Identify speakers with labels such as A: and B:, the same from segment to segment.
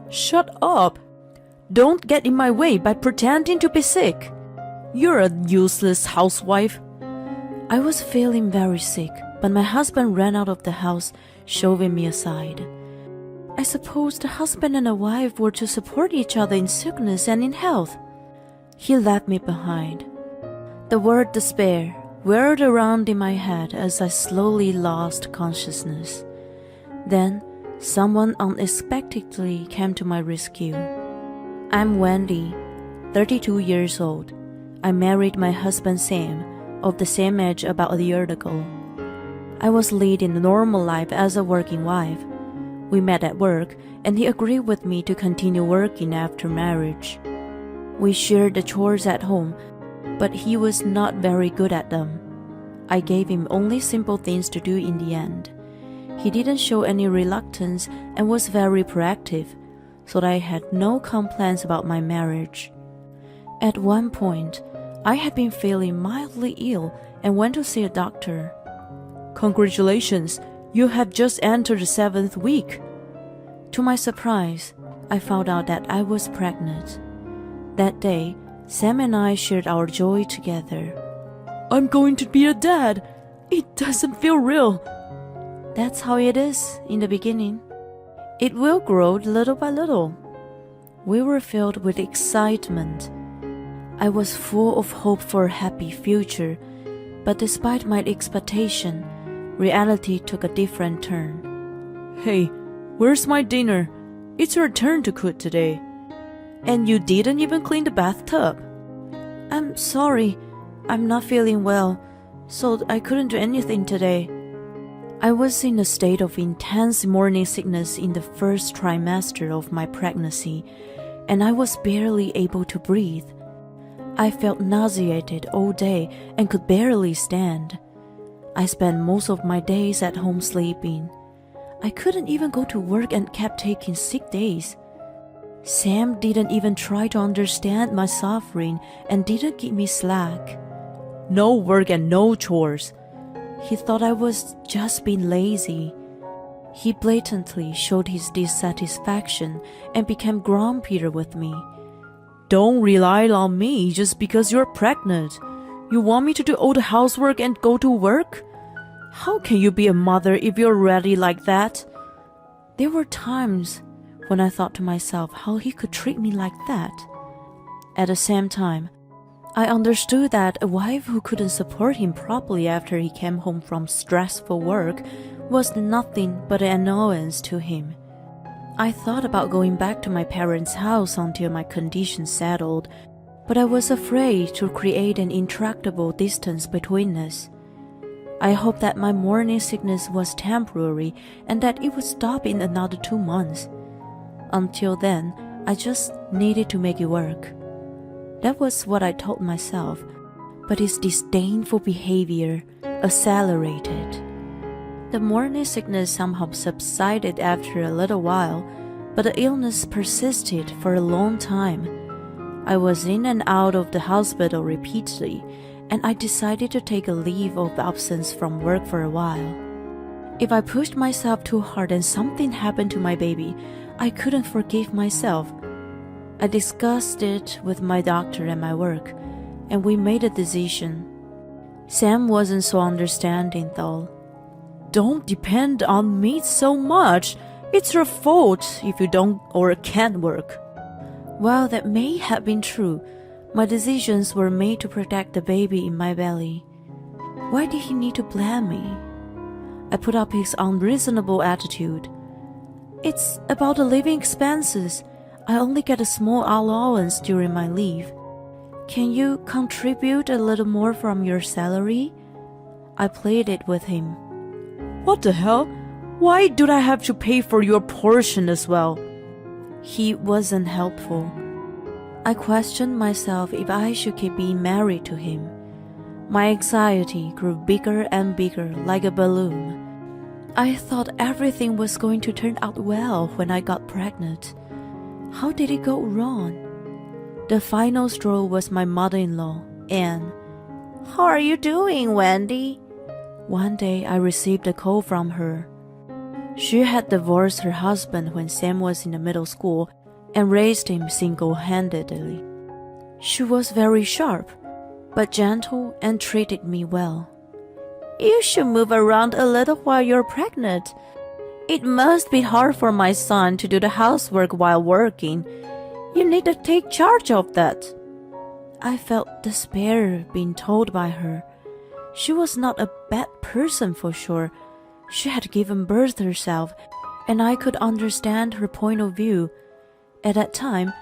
A: Shut up! Don't get in my way by pretending to be sick. You're a useless housewife. I was feeling very sick, but my husband ran out of the house, shoving me aside. I suppose the husband and the wife were to support each other in sickness and in health. He left me behind. The word despair whirled around in my head as I slowly lost consciousness. Then, someone unexpectedly came to my rescue. I'm Wendy, 32 years old. I married my husband Sam, of the same age about a year ago. I was leading a normal life as a working wife. We met at work, and he agreed with me to continue working after marriage. We shared the chores at home, but he was not very good at them. I gave him only simple things to do in the end. He didn't show any reluctance and was very proactive, so I had no complaints about my marriage. At one point, I had been feeling mildly ill and went to see a doctor. Congratulations, you have just entered the 7th week. To my surprise, I found out that I was pregnant. That day, Sam and I shared our joy together. I'm going to be a dad. It doesn't feel real. That's how it is in the beginning. It will grow little by little. We were filled with excitement. I was full of hope for a happy future, but despite my expectation, reality took a different turn. Hey, where's my dinner? It's your turn to cook today. And you didn't even clean the bathtub. I'm sorry, I'm not feeling well, so I couldn't do anything today. I was in a state of intense morning sickness in the first trimester of my pregnancy, and I was barely able to breathe. I felt nauseated all day and could barely stand. I spent most of my days at home sleeping. I couldn't even go to work and kept taking sick days. Sam didn't even try to understand my suffering and didn't give me slack. No work and no chores. He thought I was just being lazy. He blatantly showed his dissatisfaction and became grumpier with me. Don't rely on me just because you're pregnant. You want me to do all the housework and go to work? How can you be a mother if you're already like that? There were times when I thought to myself how he could treat me like that. At the same time, I understood that a wife who couldn't support him properly after he came home from stressful work was nothing but an annoyance to him. I thought about going back to my parents' house until my condition settled, but I was afraid to create an intractable distance between us. I hoped that my morning sickness was temporary and that it would stop in another 2 months. Until then, I just needed to make it work. That was what I told myself, but his disdainful behavior accelerated. The morning sickness somehow subsided after a little while, but the illness persisted for a long time. I was in and out of the hospital repeatedly, and I decided to take a leave of absence from work for a while. If I pushed myself too hard and something happened to my baby, I couldn't forgive myself. I discussed it with my doctor at my work, and we made a decision. Sam wasn't so understanding though. Don't depend on me so much. It's your fault if you don't or can't work. While that may have been true, my decisions were made to protect the baby in my belly. Why did he need to blame me? I put up his unreasonable attitude. It's about the living expenses. I only get a small allowance during my leave. Can you contribute a little more from your salary? I pleaded with him. What the hell? Why do I have to pay for your portion as well? He wasn't helpful. I questioned myself if I should keep being married to him. My anxiety grew bigger and bigger like a balloon. I thought everything was going to turn out well when I got pregnant. How did it go wrong? The final straw was my mother-in-law, Anne. How are you doing, Wendy? One day I received a call from her. She had divorced her husband when Sam was in the middle school and raised him single-handedly. She was very sharp, but gentle and treated me well. You should move around a little while you're pregnant. It must be hard for my son to do the housework while working. You need to take charge of that. I felt despair being told by her. She was not a bad person for sure. She had given birth herself, and I could understand her point of view. At that time,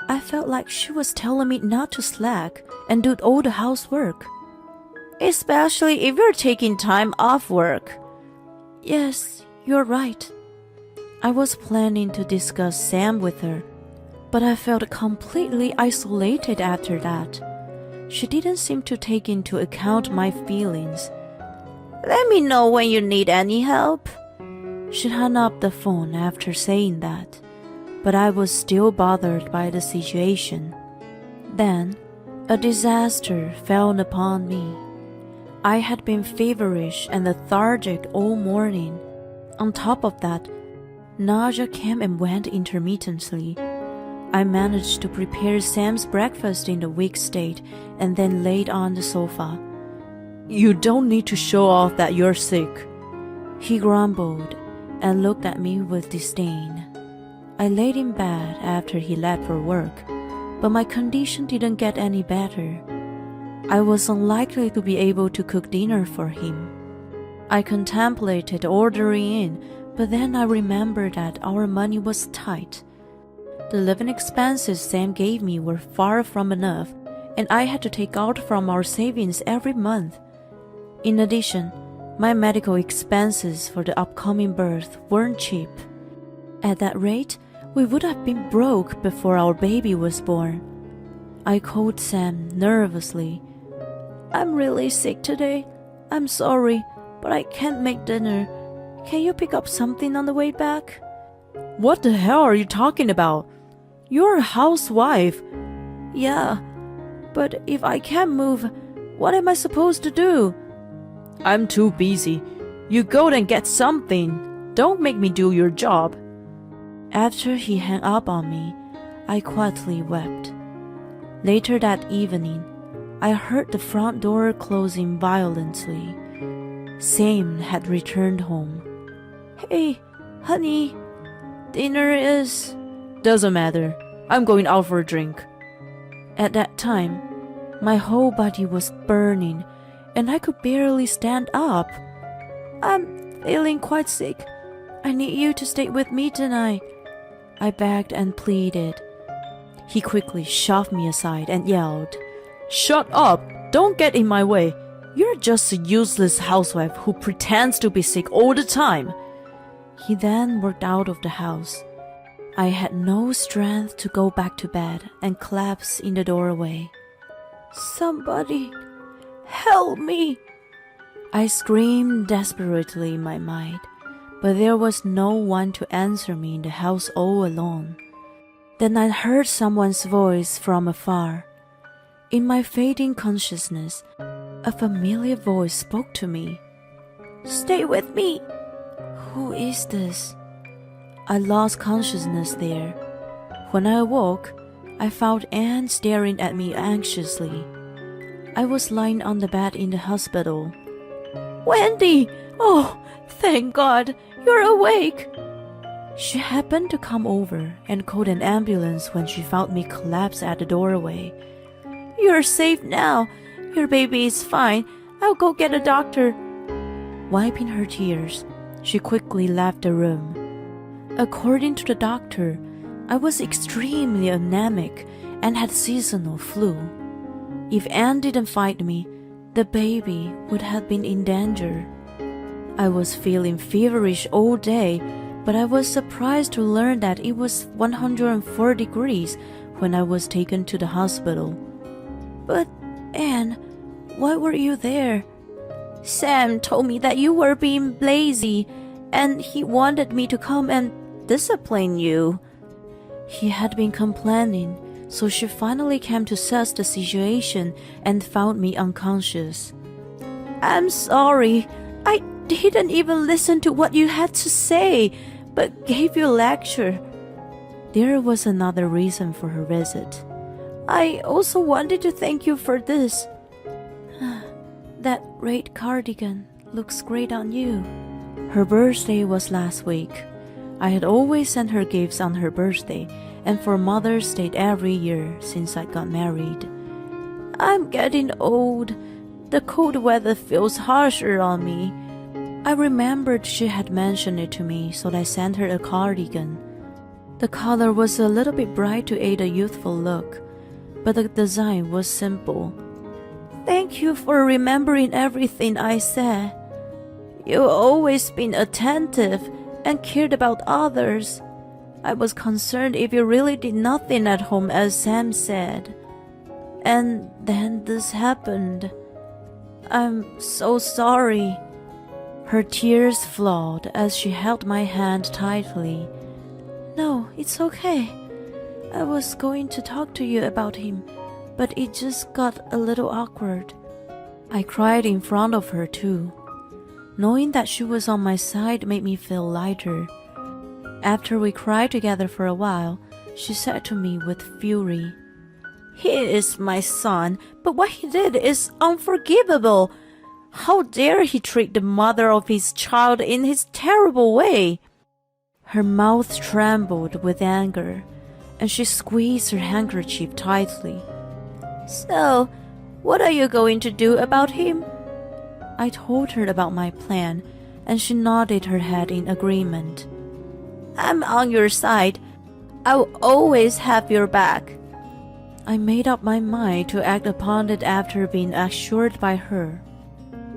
A: I felt like she was telling me not to slack and do all the housework. Especially if you're taking time off work. Yes, you're right. I was planning to discuss Sam with her, but I felt completely isolated after that. She didn't seem to take into account my feelings. Let me know when you need any help. She hung up the phone after saying that, but I was still bothered by the situation. Then, a disaster fell upon me. I had been feverish and lethargic all morning. On top of that, nausea came and went intermittently. I managed to prepare Sam's breakfast in the weak state and then laid on the sofa. You don't need to show off that you're sick, he grumbled and looked at me with disdain. I laid in bed after he left for work, but my condition didn't get any better. I was unlikely to be able to cook dinner for him. I contemplated ordering in, but then I remembered that our money was tight. The living expenses Sam gave me were far from enough, and I had to take out from our savings every month. In addition, my medical expenses for the upcoming birth weren't cheap. At that rate, we would have been broke before our baby was born. I called Sam nervously. I'm really sick today. I'm sorry, but I can't make dinner. Can you pick up something on the way back? What the hell are you talking about? You're a housewife. Yeah, but if I can't move, what am I supposed to do? I'm too busy. You go and get something. Don't make me do your job. After he hung up on me, I quietly wept. Later that evening, I heard the front door closing violently. Sam had returned home. Hey, honey, dinner is... Doesn't matter. I'm going out for a drink. At that time, my whole body was burning, and I could barely stand up. I'm feeling quite sick. I need you to stay with me tonight. I begged and pleaded. He quickly shoved me aside and yelled, Shut up! Don't get in my way. You're just a useless housewife who pretends to be sick all the time. He then walked out of the house. I had no strength to go back to bed and collapsed in the doorway. Somebody, help me! I screamed desperately in my mind, but there was no one to answer me in the house all alone. Then I heard someone's voice from afar. In my fading consciousness, a familiar voice spoke to me. Stay with me! Who is this? I lost consciousness there. When I awoke, I found Anne staring at me anxiously. I was lying on the bed in the hospital. Wendy! Oh, thank God, you're awake! She happened to come over and called an ambulance when she found me collapsed at the doorway. You're safe now. Your baby is fine. I'll go get a doctor. Wiping her tears, she quickly left the room. According to the doctor, I was extremely anemic and had seasonal flu. If Anne didn't find me, the baby would have been in danger. I was feeling feverish all day, but I was surprised to learn that it was 104 degrees when I was taken to the hospital. But, Anne, why were you there? Sam told me that you were being lazy, and he wanted me to come and discipline you. He had been complaining, so she finally came to assess the situation and found me unconscious. I'm sorry. didn't even listen to what you had to say, but gave you a lecture. There was another reason for her visit. I also wanted to thank you for this. That red cardigan looks great on you. Her birthday was last week. I had always sent her gifts on her birthday and for Mother's Day every year since I got married. I'm getting old. The cold weather feels harsher on me. I remembered she had mentioned it to me, so I sent her a cardigan. The color was a little bit bright to aid a youthful look, but the design was simple. Thank you for remembering everything I said. You've always been attentive and cared about others. I was concerned if you really did nothing at home, as Sam said. And then this happened. I'm so sorry. Her tears flowed as she held my hand tightly. No, it's okay. I was going to talk to you about him, but it just got a little awkward. I cried in front of her too. Knowing that she was on my side made me feel lighter. After we cried together for a while, she said to me with fury, He is my son, but what he did is unforgivable. How dare he treat the mother of his child in his terrible way? Her mouth trembled with anger, and she squeezed her handkerchief tightly. So, what are you going to do about him? I told her about my plan, and she nodded her head in agreement. I'm on your side. I'll always have your back. I made up my mind to act upon it after being assured by her.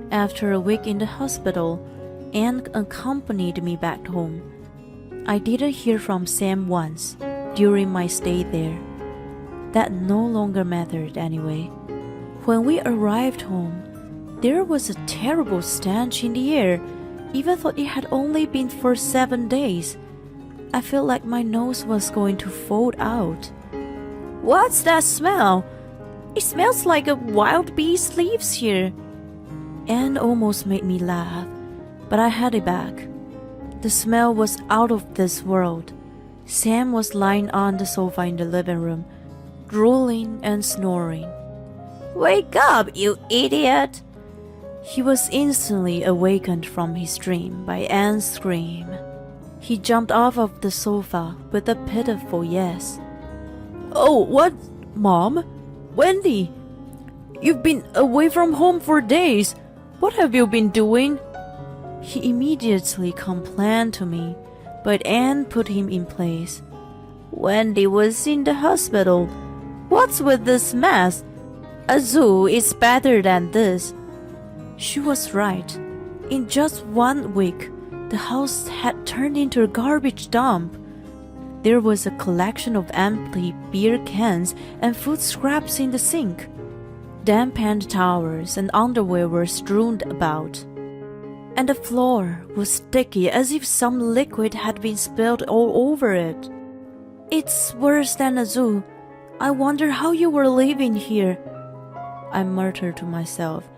A: After a week in the hospital, Anne accompanied me back home. I didn't hear from Sam once during my stay there. That no longer mattered anyway. When we arrived home, there was a terrible stench in the air, even though it had only been for 7 days. I felt like my nose was going to fall out. What's that smell? It smells like a wild beast lives here. Anne almost made me laugh, but I had it back. The smell was out of this world. Sam was lying on the sofa in the living room, drooling and snoring. Wake up, you idiot! He was instantly awakened from his dream by Anne's scream. He jumped off of the sofa with a pitiful yes. Oh, what? Mom? Wendy? You've been away from home for days. What have you been doing? He immediately complained to me, but Anne put him in place. Wendy was in the hospital. What's with this mess? A zoo is better than this. She was right. In just 1 week, the house had turned into a garbage dump. There was a collection of empty beer cans and food scraps in the sink. Damp hand towels and underwear were strewn about. And the floor was sticky as if some liquid had been spilled all over it. It's worse than a zoo. I wonder how you were living here. I muttered to myself,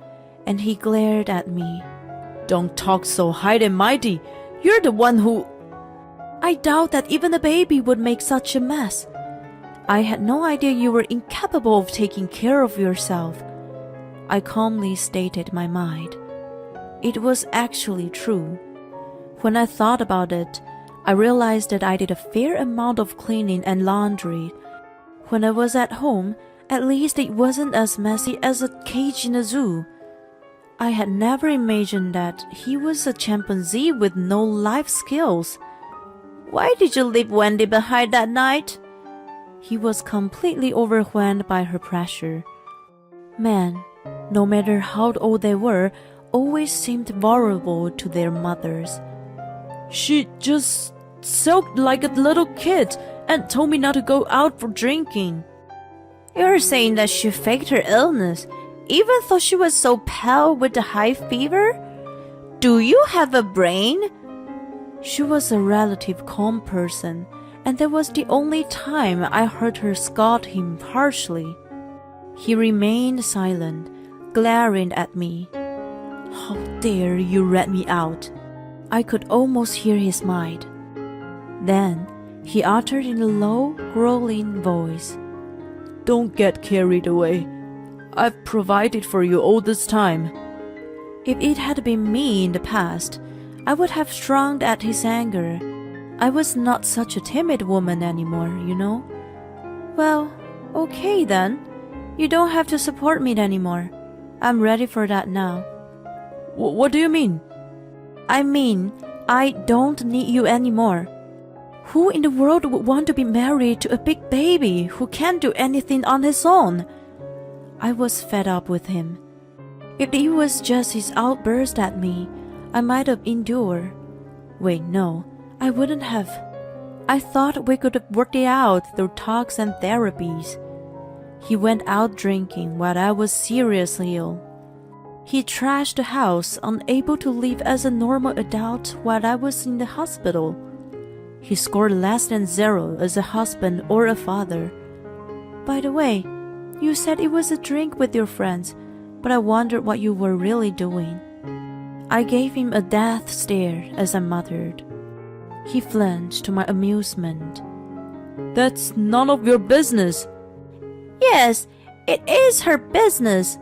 A: and he glared at me. Don't talk so high and mighty. You're the one who... I doubt that even a baby would make such a mess. I had no idea you were incapable of taking care of yourself. I calmly stated my mind. It was actually true. When I thought about it, I realized that I did a fair amount of cleaning and laundry. When I was at home, at least it wasn't as messy as a cage in a zoo. I had never imagined that he was a chimpanzee with no life skills. Why did you leave Wendy behind that night? He was completely overwhelmed by her pressure. Men, no matter how old they were, always seemed vulnerable to their mothers. She just sulked like a little kid and told me not to go out for drinking. You're saying that she faked her illness, even though she was so pale with the high fever? Do you have a brain? She was a relative calm person, and that was the only time I heard her scold him harshly. He remained silent, glaring at me. How dare you rat me out?" I could almost hear his mind. Then he uttered in a low, growling voice, "Don't get carried away. I've provided for you all this time." If it had been me in the past, I would have shrugged at his anger. I was not such a timid woman anymore, you know. "Well, okay then. You don't have to support me anymore. I'm ready for that now." What do you mean?" "I mean, I don't need you anymore. Who in the world would want to be married to a big baby who can't do anything on his own?" I was fed up with him. If it was just his outburst at me, I might have endured. Wait, no, I wouldn't have. I thought we could have worked it out through talks and therapies. He went out drinking while I was seriously ill. He trashed the house, unable to live as a normal adult while I was in the hospital. He scored less than 0 as a husband or a father. By the way, you said it was a drink with your friends, but I wondered what you were really doing. I gave him a death stare as I muttered. He flinched to my amusement. "That's none of your business." "Yes, it is her business.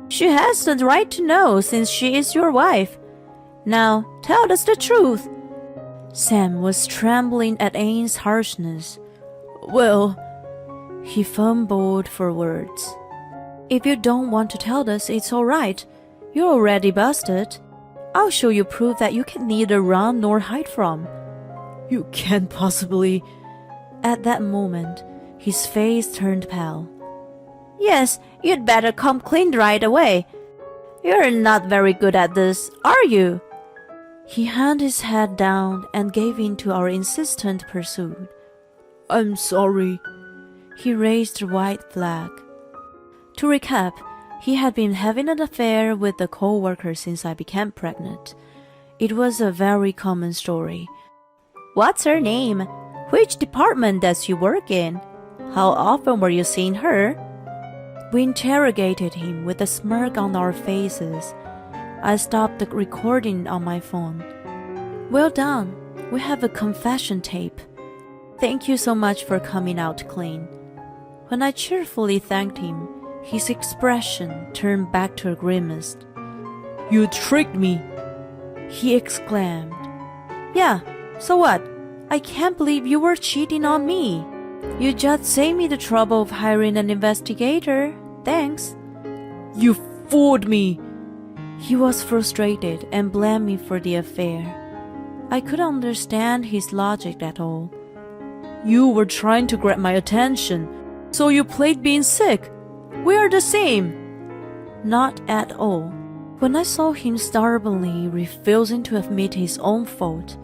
A: She has the right to know since she is your wife. Now, tell us the truth." Sam was trembling at Anne's harshness. "Well," he fumbled for words. "If you don't want to tell us, it's all right. You're already busted. I'll show you proof that you can neither run nor hide from." "You can't possibly..." At that moment, his face turned pale. "Yes, you'd better come clean right away. You're not very good at this, are you?" He held his head down and gave in to our insistent pursuit. "I'm sorry." He raised a white flag. To recap, he had been having an affair with a co-worker since I became pregnant. It was a very common story. "What's her name? Which department does she work in? How often were you seeing her?" We interrogated him with a smirk on our faces. I stopped the recording on my phone. "Well done. We have a confession tape. Thank you so much for coming out clean." When I cheerfully thanked him, his expression turned back to a grimace. "You tricked me!" he exclaimed. "Yeah, so what? I can't believe you were cheating on me. You just saved me the trouble of hiring an investigator. Thanks." "You fooled me!" He was frustrated and blamed me for the affair. I couldn't understand his logic at all. "You were trying to grab my attention, so you played being sick. We are the same." Not at all. When I saw him stubbornly refusing to admit his own fault,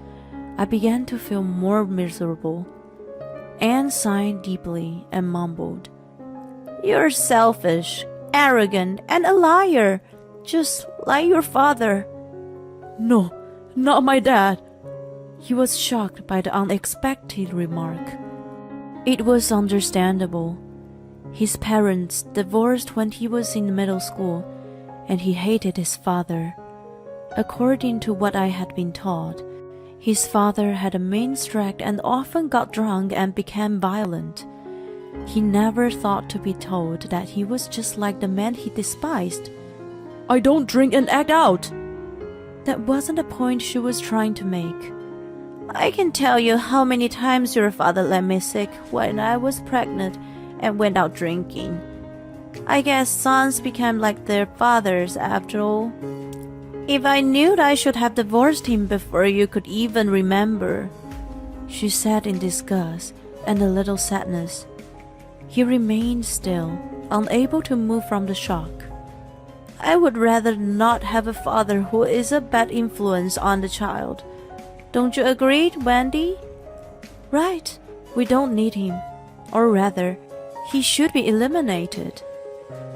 A: I began to feel more miserable. Anne sighed deeply and mumbled, "You're selfish, arrogant, and a liar, just like your father." "No, not my dad." He was shocked by the unexpected remark. It was understandable. His parents divorced when he was in middle school, and he hated his father. According to what I had been taught, his father had a mean streak and often got drunk and became violent. He never thought to be told that he was just like the man he despised. "I don't drink and act out." That wasn't the point she was trying to make. "I can tell you how many times your father let me sick when I was pregnant and went out drinking. I guess sons become like their fathers after all. If I knew I should have divorced him before you could even remember," she said in disgust and a little sadness. He remained still, unable to move from the shock. "I would rather not have a father who is a bad influence on the child. Don't you agree, Wendy?" "Right. We don't need him. Or rather, he should be eliminated."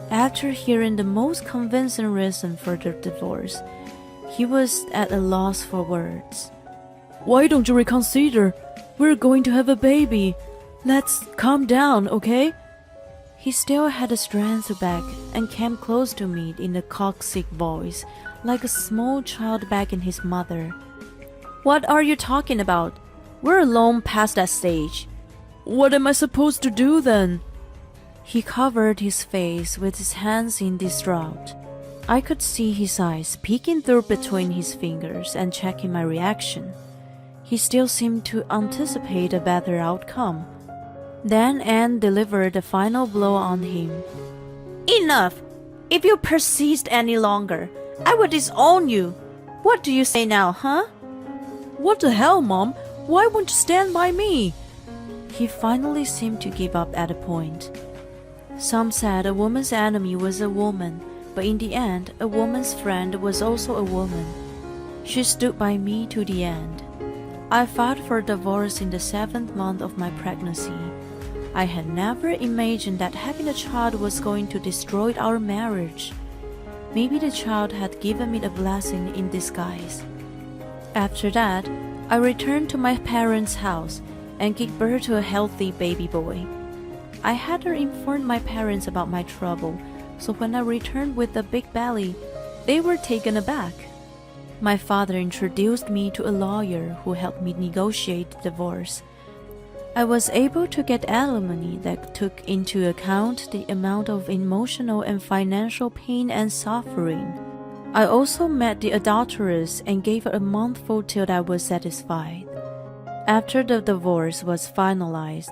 A: After hearing the most convincing reason for the divorce, he was at a loss for words. "Why don't you reconsider? We're going to have a baby. Let's calm down, okay?" He still had the strength to beg and came close to me in a coxic voice, like a small child begging his mother. "What are you talking about? We're long past that stage." "What am I supposed to do then?" He covered his face with his hands in distraught. I could see his eyes peeking through between his fingers and checking my reaction. He still seemed to anticipate a better outcome. Then Anne delivered the final blow on him. "Enough! If you persist any longer, I will disown you. What do you say now, huh?" "What the hell, Mom? Why won't you stand by me?" He finally seemed to give up at a point. Some said a woman's enemy was a woman, but in the end, a woman's friend was also a woman. She stood by me to the end. I filed for divorce in the 7th month of my pregnancy. I had never imagined that having a child was going to destroy our marriage. Maybe the child had given me a blessing in disguise. After that, I returned to my parents' house and gave birth to a healthy baby boy. I hadn't informed my parents about my trouble, so when I returned with a big belly, they were taken aback. My father introduced me to a lawyer who helped me negotiate the divorce. I was able to get alimony that took into account the amount of emotional and financial pain and suffering. I also met the adulteress and gave her a monthful till I was satisfied. After the divorce was finalized,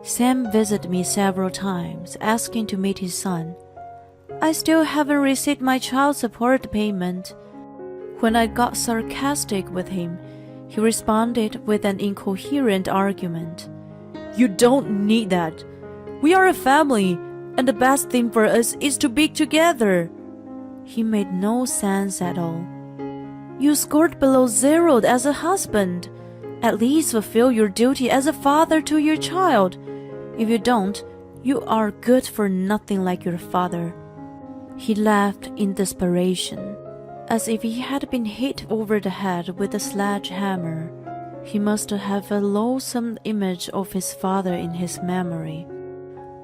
A: Sam visited me several times, asking to meet his son. "I still haven't received my child support payment." When I got sarcastic with him, he responded with an incoherent argument. "You don't need that. We are a family, and the best thing for us is to be together." He made no sense at all. "You scored below 0 as a husband. At least fulfill your duty as a father to your child. If you don't, you are good for nothing like your father." He laughed in desperation, as if he had been hit over the head with a sledgehammer. He must have a loathsome image of his father in his memory.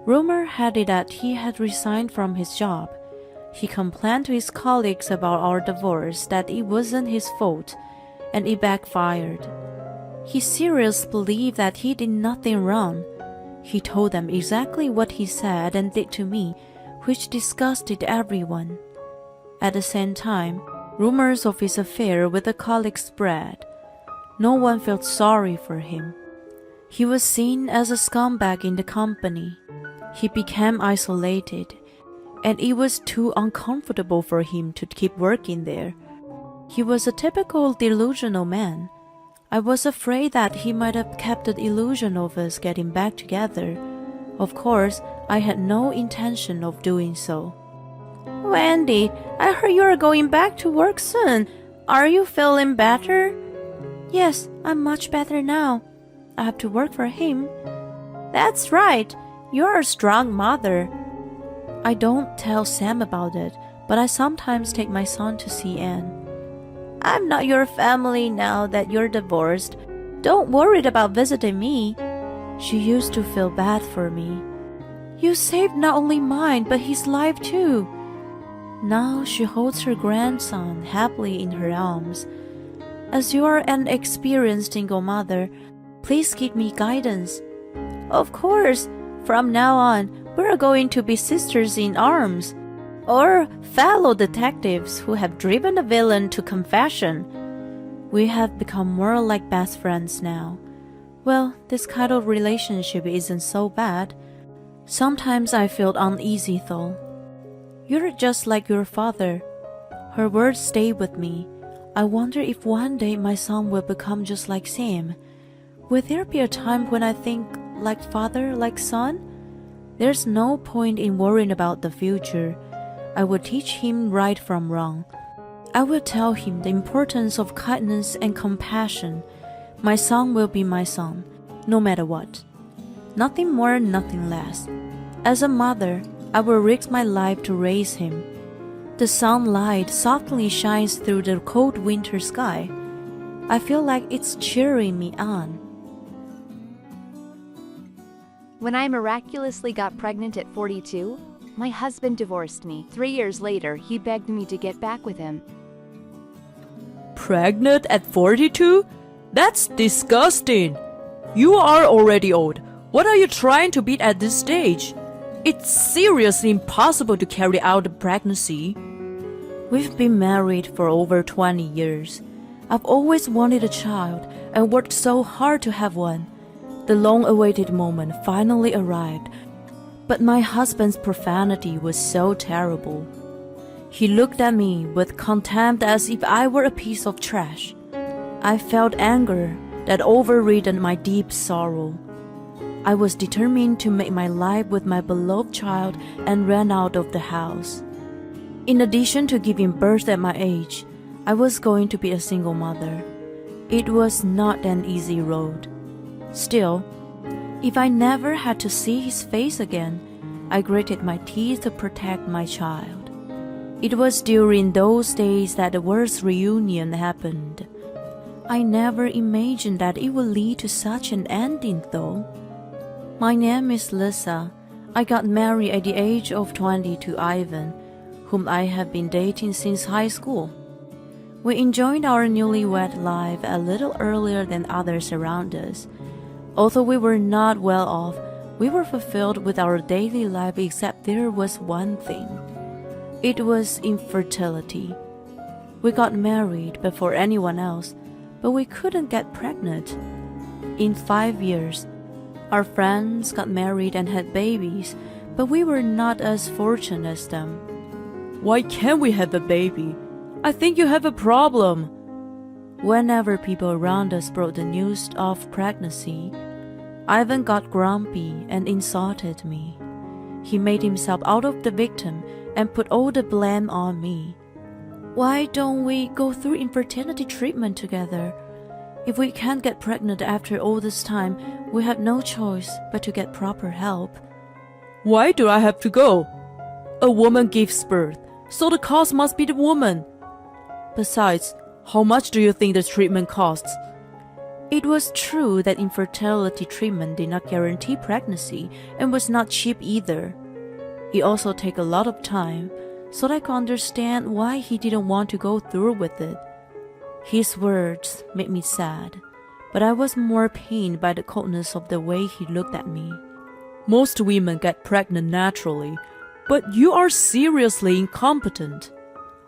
A: Rumor had it that he had resigned from his job. He complained to his colleagues about our divorce that it wasn't his fault, and it backfired. He seriously believed that he did nothing wrong. He told them exactly what he said and did to me, which disgusted everyone. At the same time, rumors of his affair with a colleague spread. No one felt sorry for him. He was seen as a scumbag in the company. He became isolated, and it was too uncomfortable for him to keep working there. He was a typical delusional man. I was afraid that he might have kept the illusion of us getting back together. Of course, I had no intention of doing so. "Wendy, I heard you are going back to work soon. Are you feeling better?" "Yes, I'm much better now. I have to work for him." "That's right. You're a strong mother." I don't tell Sam about it, but I sometimes take my son to see Anne. "I'm not your family now that you're divorced. Don't worry about visiting me." She used to feel bad for me. "You saved not only mine, but his life too." Now she holds her grandson happily in her arms. "As you are an experienced single mother, please give me guidance." "Of course. From now on, we're going to be sisters in arms, or fellow detectives who have driven a villain to confession." We have become more like best friends now. Well, this kind of relationship isn't so bad. Sometimes I feel uneasy though. "You're just like your father." Her words stay with me. I wonder if one day my son will become just like Sam. Will there be a time when I think like father, like son? There's no point in worrying about the future. I will teach him right from wrong. I will tell him the importance of kindness and compassion. My son will be my son, no matter what. Nothing more, nothing less. As a mother, I will risk my life to raise him. The sunlight softly shines through the cold winter sky. I feel like it's cheering me on.
B: When I miraculously got pregnant at 42, my husband divorced me. 3 years later, he begged me to get back with him.
A: Pregnant at 42? That's disgusting. You are already old. What are you trying to beat at this stage? It's seriously impossible to carry out a pregnancy. We've been married for over 20 years. I've always wanted a child and worked so hard to have one. The long-awaited moment finally arrived, but my husband's profanity was so terrible. He looked at me with contempt as if I were a piece of trash. I felt anger that overridden my deep sorrow. I was determined to make my life with my beloved child and ran out of the house. In addition to giving birth at my age, I was going to be a single mother. It was not an easy road. Still, if I never had to see his face again, I gritted my teeth to protect my child. It was during those days that the worst reunion happened. I never imagined that it would lead to such an ending, though. My name is Lisa. I got married at the age of 20 to Ivan, whom I have been dating since high school. We enjoyed our newlywed life a little earlier than others around us. Although we were not well off, we were fulfilled with our daily life except there was one thing. It was infertility. We got married before anyone else, but we couldn't get pregnant. In 5 years, our friends got married and had babies, but we were not as fortunate as them. Why can't we have a baby? I think you have a problem. Whenever people around us brought the news of pregnancy, Ivan got grumpy and insulted me. He made himself out of the victim and put all the blame on me. Why don't we go through infertility treatment together? If we can't get pregnant after all this time, we have no choice but to get proper help. Why do I have to go? A woman gives birth, so the cost must be the woman. Besides, how much do you think the treatment costs? It was true that infertility treatment did not guarantee pregnancy and was not cheap either. It also took a lot of time, so I could understand why he didn't want to go through with it. His words made me sad, but I was more pained by the coldness of the way he looked at me. Most women get pregnant naturally, but you are seriously incompetent.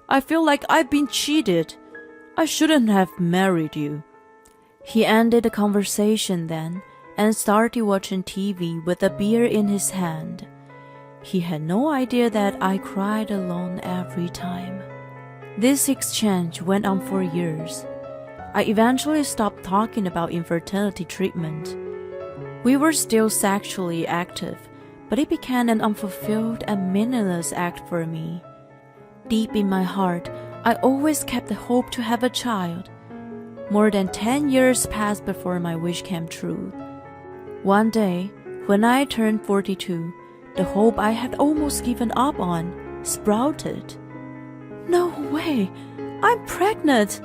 A: I feel like I've been cheated. I shouldn't have married you. He ended the conversation then and started watching TV with a beer in his hand. He had no idea that I cried alone every time. This exchange went on for years. I eventually stopped talking about infertility treatment. We were still sexually active, but it became an unfulfilled and meaningless act for me. Deep in my heart, I always kept the hope to have a child. More than 10 years passed before my wish came true. One day, when I turned 42, the hope I had almost given up on sprouted. No way! I'm pregnant!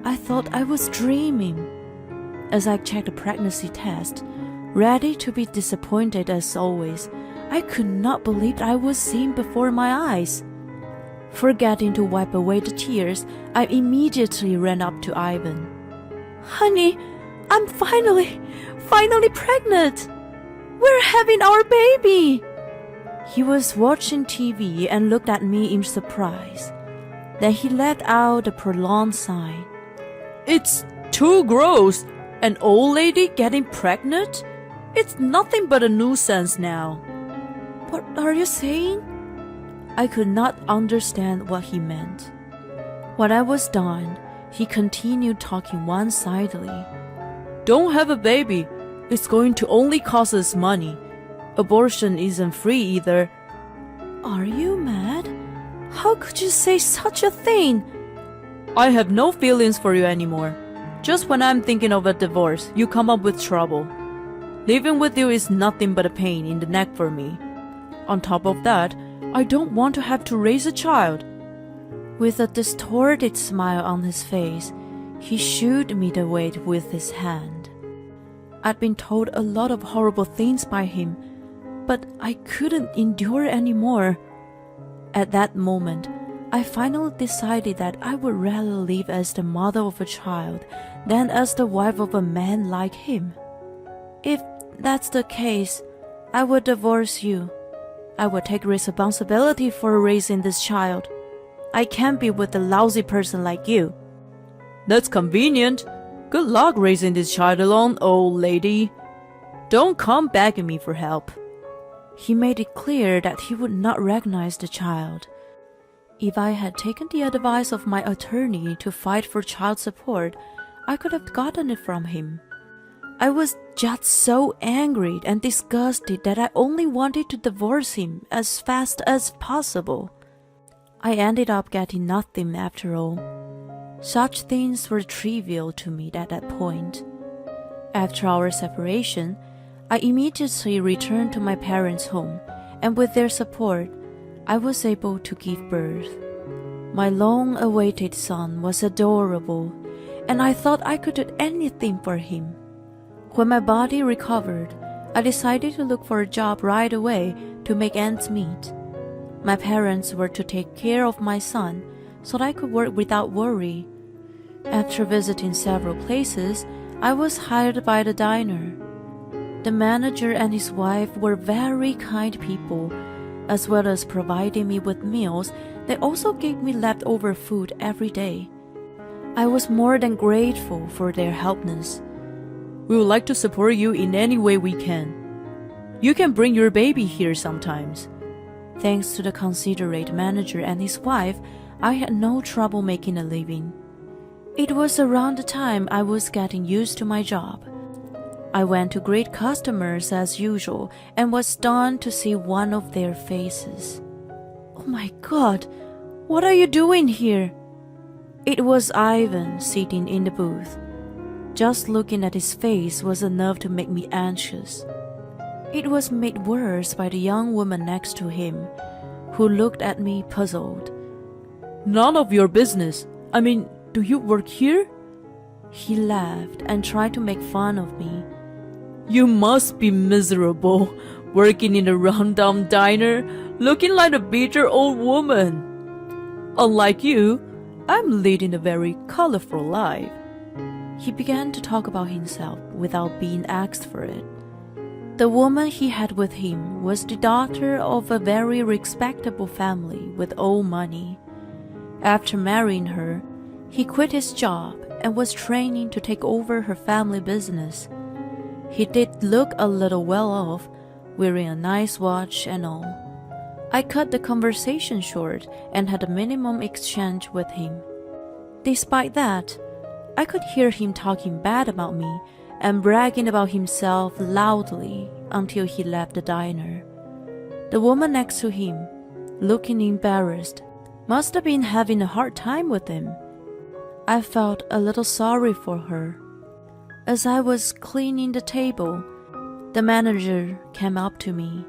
A: I thought I was dreaming. As I checked the pregnancy test, ready to be disappointed as always, I could not believe I was seeing before my eyes. Forgetting to wipe away the tears, I immediately ran up to Ivan. Honey, I'm finally pregnant! We're having our baby! He was watching TV and looked at me in surprise. Then he let out a prolonged sigh. It's too gross! An old lady getting pregnant? It's nothing but a nuisance now. What are you saying? I could not understand what he meant. When I was done, he continued talking one-sidedly. Don't have a baby. It's going to only cost us money. Abortion isn't free either. Are you mad? How could you say such a thing? I have no feelings for you anymore. Just when I'm thinking of a divorce, you come up with trouble. Living with you is nothing but a pain in the neck for me. On top of that, I don't want to have to raise a child. With a distorted smile on his face, he shooed me the weight with his hand. I'd been told a lot of horrible things by him, but I couldn't endure anymore. At that moment, I finally decided that I would rather live as the mother of a child than as the wife of a man like him. If that's the case, I would divorce you. I would take responsibility for raising this child. I can't be with a lousy person like you.
C: That's convenient. Good luck raising this child alone, old lady. Don't come begging me for help.
A: He made it clear that he would not recognize the child. If I had taken the advice of my attorney to fight for child support, I could have gotten it from him. I was just so angry and disgusted that I only wanted to divorce him as fast as possible. I ended up getting nothing after all. Such things were trivial to me at that point. After our separation, I immediately returned to my parents' home, and with their support, I was able to give birth. My long-awaited son was adorable, and I thought I could do anything for him. When my body recovered, I decided to look for a job right away to make ends meet. My parents were to take care of my son so that I could work without worry. After visiting several places, I was hired by the diner. The manager and his wife were very kind people. As well as providing me with meals, they also gave me leftover food every day. I was more than grateful for their helpness.
C: We would like to support you in any way we can. You can bring your baby here sometimes.
A: Thanks to the considerate manager and his wife, I had no trouble making a living. It was around the time I was getting used to my job. I went to greet customers as usual and was stunned to see one of their faces. "Oh my God, what are you doing here?" It was Ivan sitting in the booth. Just looking at his face was enough to make me anxious. It was made worse by the young woman next to him, who looked at me puzzled.
C: None of your business. I mean, do you work here?
A: He laughed and tried to make fun of me.
C: You must be miserable, working in a rundown diner, looking like a bitter old woman. Unlike you, I'm leading a very colorful life.
A: He began to talk about himself without being asked for it. The woman he had with him was the daughter of a very respectable family with old money. After marrying her, he quit his job and was training to take over her family business. He did look a little well off, wearing a nice watch and all. I cut the conversation short and had a minimum exchange with him. Despite that, I could hear him talking bad about me and bragging about himself loudly until he left the diner. The woman next to him, looking embarrassed, must have been having a hard time with him. I felt a little sorry for her. As I was cleaning the table, the manager came up to me.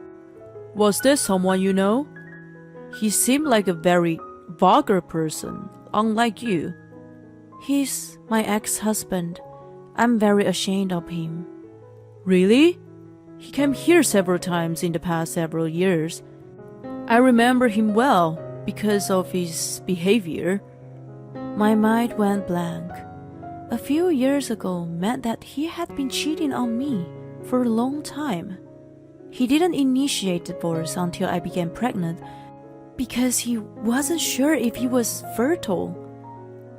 C: Was this someone you know? He seemed like a very vulgar person, unlike you.
A: He's my ex-husband. I'm very ashamed of him.
C: Really? He came here several times in the past several years. I remember him well because of his behavior.
A: My mind went blank. A few years ago meant that he had been cheating on me for a long time. He didn't initiate divorce until I became pregnant because he wasn't sure if he was fertile.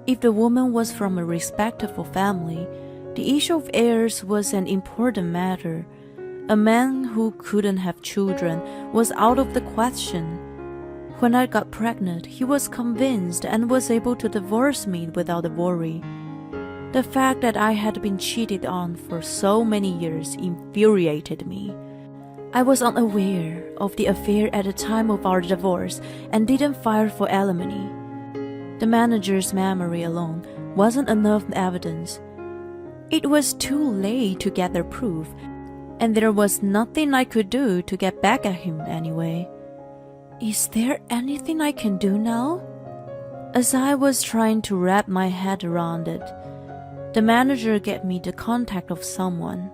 A: If the woman was from a respectable family, the issue of heirs was an important matter. A man who couldn't have children was out of the question. When I got pregnant, he was convinced and was able to divorce me without a worry. The fact that I had been cheated on for so many years infuriated me. I was unaware of the affair at the time of our divorce and didn't file for alimony. The manager's memory alone wasn't enough evidence. It was too late to gather proof, and there was nothing I could do to get back at him anyway. Is there anything I can do now? As I was trying to wrap my head around it, the manager gave me the contact of someone.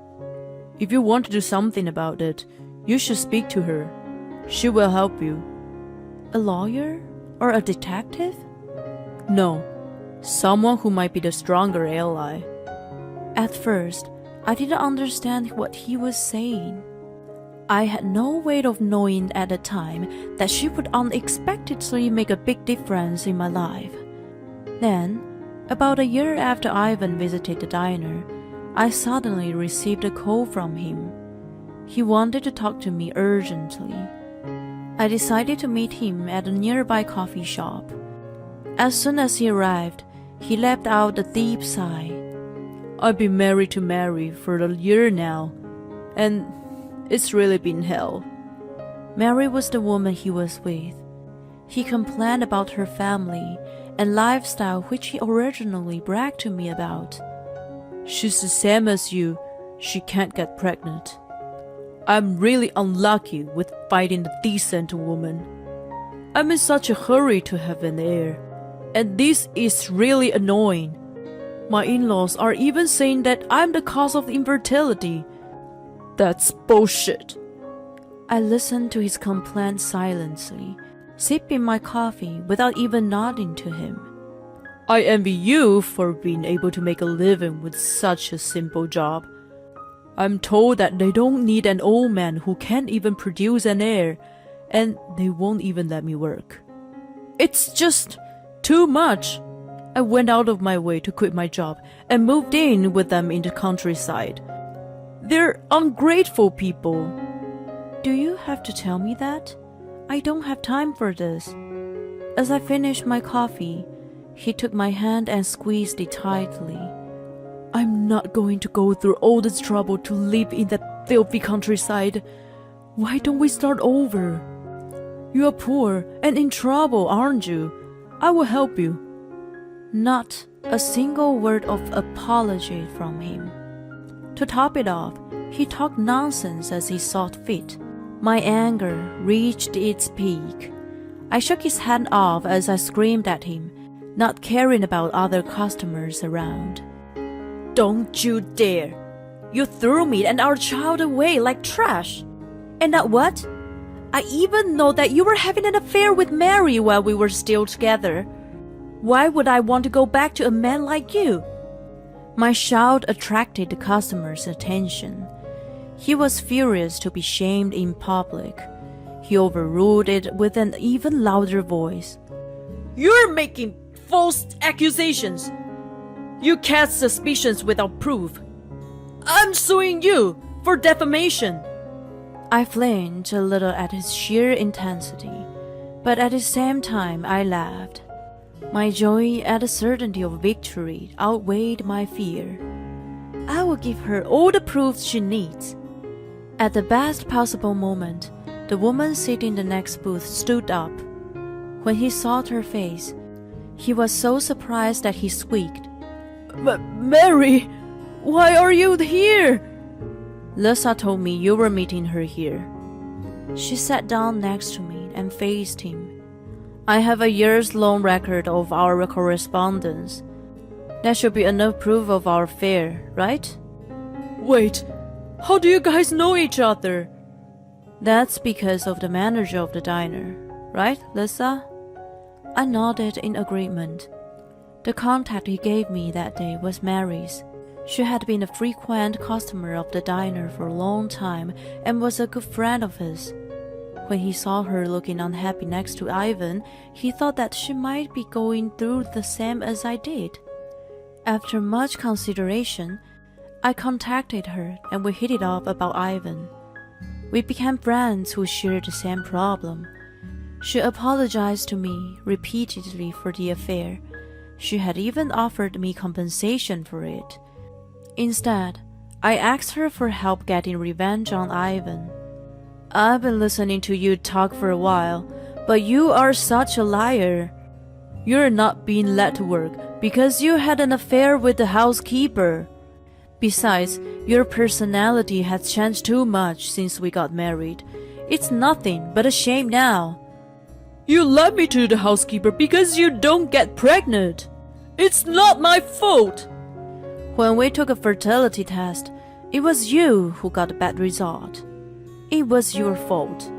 C: If you want to do something about it, you should speak to her. She will help you.
A: A lawyer? Or a detective?
C: No, someone who might be the stronger ally.
A: At first, I didn't understand what he was saying. I had no way of knowing at the time that she would unexpectedly make a big difference in my life. Then, about a year after Ivan visited the diner, I suddenly received a call from him. He wanted to talk to me urgently. I decided to meet him at a nearby coffee shop. As soon as he arrived, he let out a deep sigh.
C: I've been married to Mary for a year now, and it's really been hell.
A: Mary was the woman he was with. He complained about her family and lifestyle which he originally bragged to me about.
C: She's the same as you. She can't get pregnant. I'm really unlucky with finding a decent woman. I'm in such a hurry to have an heir, and this is really annoying. My in-laws are even saying that I'm the cause of infertility. That's bullshit.
A: I listened to his complaint silently, sipping my coffee without even nodding to him.
C: I envy you for being able to make a living with such a simple job. I'm told that they don't need an old man who can't even produce an heir, and they won't even let me work. It's just too much. I went out of my way to quit my job and moved in with them in the countryside. They're ungrateful people.
A: Do you have to tell me that? I don't have time for this. As I finished my coffee, he took my hand and squeezed it tightly.
C: I'm not going to go through all this trouble to live in that filthy countryside. Why don't we start over? You are poor and in trouble, aren't you? I will help you.
A: Not a single word of apology from him. To top it off, he talked nonsense as he saw fit. My anger reached its peak. I shook his hand off as I screamed at him, not caring about other customers around.
C: Don't you dare! You threw me and our child away like trash.
A: And now what? I even know that you were having an affair with Mary while we were still together. Why would I want to go back to a man like you? My shout attracted the customer's attention. He was furious to be shamed in public. He overruled it with an even louder voice.
C: You're making false accusations. You cast suspicions without proof. I'm suing you for defamation.
A: I flinched a little at his sheer intensity, but at the same time I laughed. My joy at the certainty of victory outweighed my fear. I will give her all the proofs she needs. At the best possible moment, the woman sitting in the next booth stood up. When he saw her face, he was so surprised that he squeaked.
C: Mary, why are you here?
A: Lisa told me you were meeting her here. She sat down next to me and faced him. I have a years-long record of our correspondence. That should be enough proof of our affair, right?
C: Wait, how do you guys know each other?
A: That's because of the manager of the diner, right, Lisa? I nodded in agreement. The contact he gave me that day was Mary's. She had been a frequent customer of the diner for a long time and was a good friend of his. When he saw her looking unhappy next to Ivan, he thought that she might be going through the same as I did. After much consideration, I contacted her and we hit it off about Ivan. We became friends who shared the same problem. She apologized to me repeatedly for the affair. She had even offered me compensation for it. Instead, I asked her for help getting revenge on Ivan. I've been listening to you talk for a while, but you are such a liar. You're not being let to work because you had an affair with the housekeeper. Besides, your personality has changed too much since we got married. It's nothing but a shame now.
C: You led me to the housekeeper because you don't get pregnant. It's not my fault.
A: When we took a fertility test, it was you who got a bad result. It was your fault.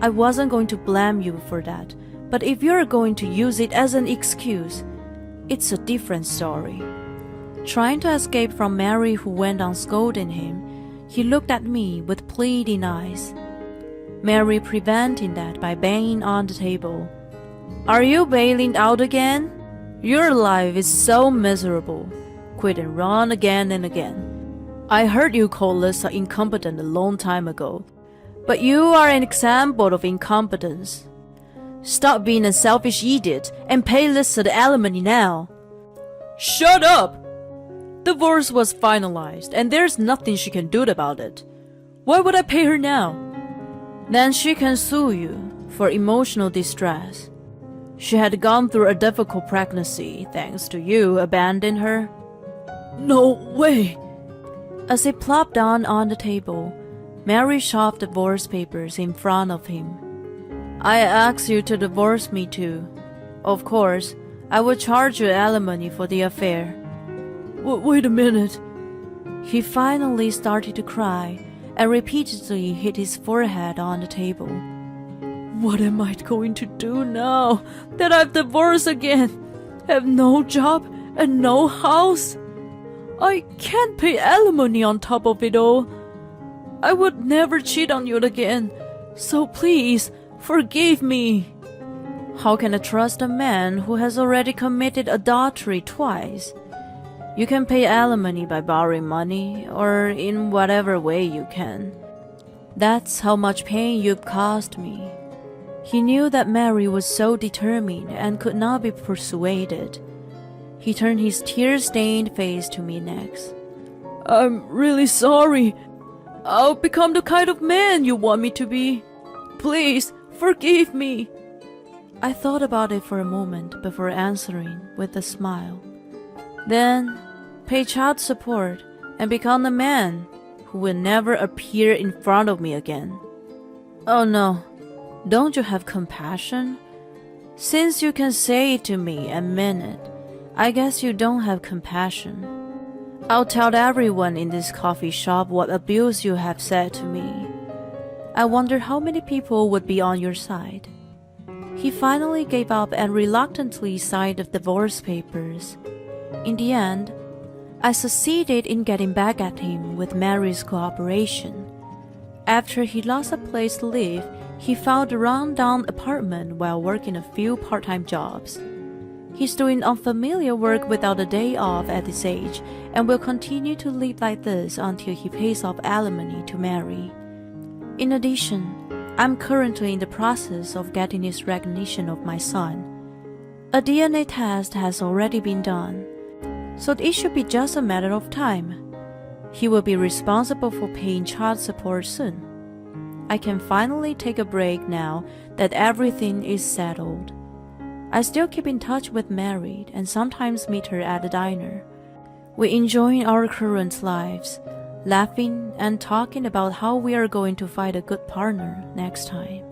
A: I wasn't going to blame you for that, But if you're going to use it as an excuse, it's a different story. Trying to escape from Mary, who went on scolding him, he looked at me with pleading eyes. Mary preventing that by banging on the table. Are you bailing out again? Your life is so miserable. Quit and run again and again. I heard you call Lisa incompetent a long time ago, but you are an example of incompetence. Stop being a selfish idiot and pay Lisa the alimony now.
C: Shut up! Divorce was finalized, and there's nothing she can do about it. Why would I pay her now?
A: Then she can sue you for emotional distress. She had gone through a difficult pregnancy thanks to you abandoning her.
C: No way!
A: As he plopped down on the table, Mary shoved the divorce papers in front of him. I asked you to divorce me too. Of course, I will charge you alimony for the affair.
C: Wait a minute.
A: He finally started to cry and repeatedly hit his forehead on the table.
C: What am I going to do now that I've divorced again? Have no job and no house? I can't pay alimony on top of it all. I would never cheat on you again, so please forgive me.
A: How can I trust a man who has already committed adultery twice? You can pay alimony by borrowing money or in whatever way you can. That's how much pain you've caused me. He knew that Mary was so determined and could not be persuaded. He turned his tear-stained face to me next.
C: I'm really sorry. I'll become the kind of man you want me to be. Please, forgive me.
A: I thought about it for a moment before answering with a smile. Then, pay child support and become a man who will never appear in front of me again. Oh no, don't you have compassion? Since you can say it to me and mean it, I guess you don't have compassion. I'll tell everyone in this coffee shop what abuse you have said to me. I wonder how many people would be on your side. He finally gave up and reluctantly signed the divorce papers. In the end, I succeeded in getting back at him with Mary's cooperation. After he lost a place to live, he found a run-down apartment while working a few part-time jobs. He's doing unfamiliar work without a day off at this age and will continue to live like this until he pays off alimony to Mary. In addition, I'm currently in the process of getting his recognition of my son. A DNA test has already been done, so it should be just a matter of time. He will be responsible for paying child support soon. I can finally take a break now that everything is settled. I still keep in touch with Mary and sometimes meet her at the diner. We enjoy our current lives, laughing and talking about how we are going to find a good partner next time.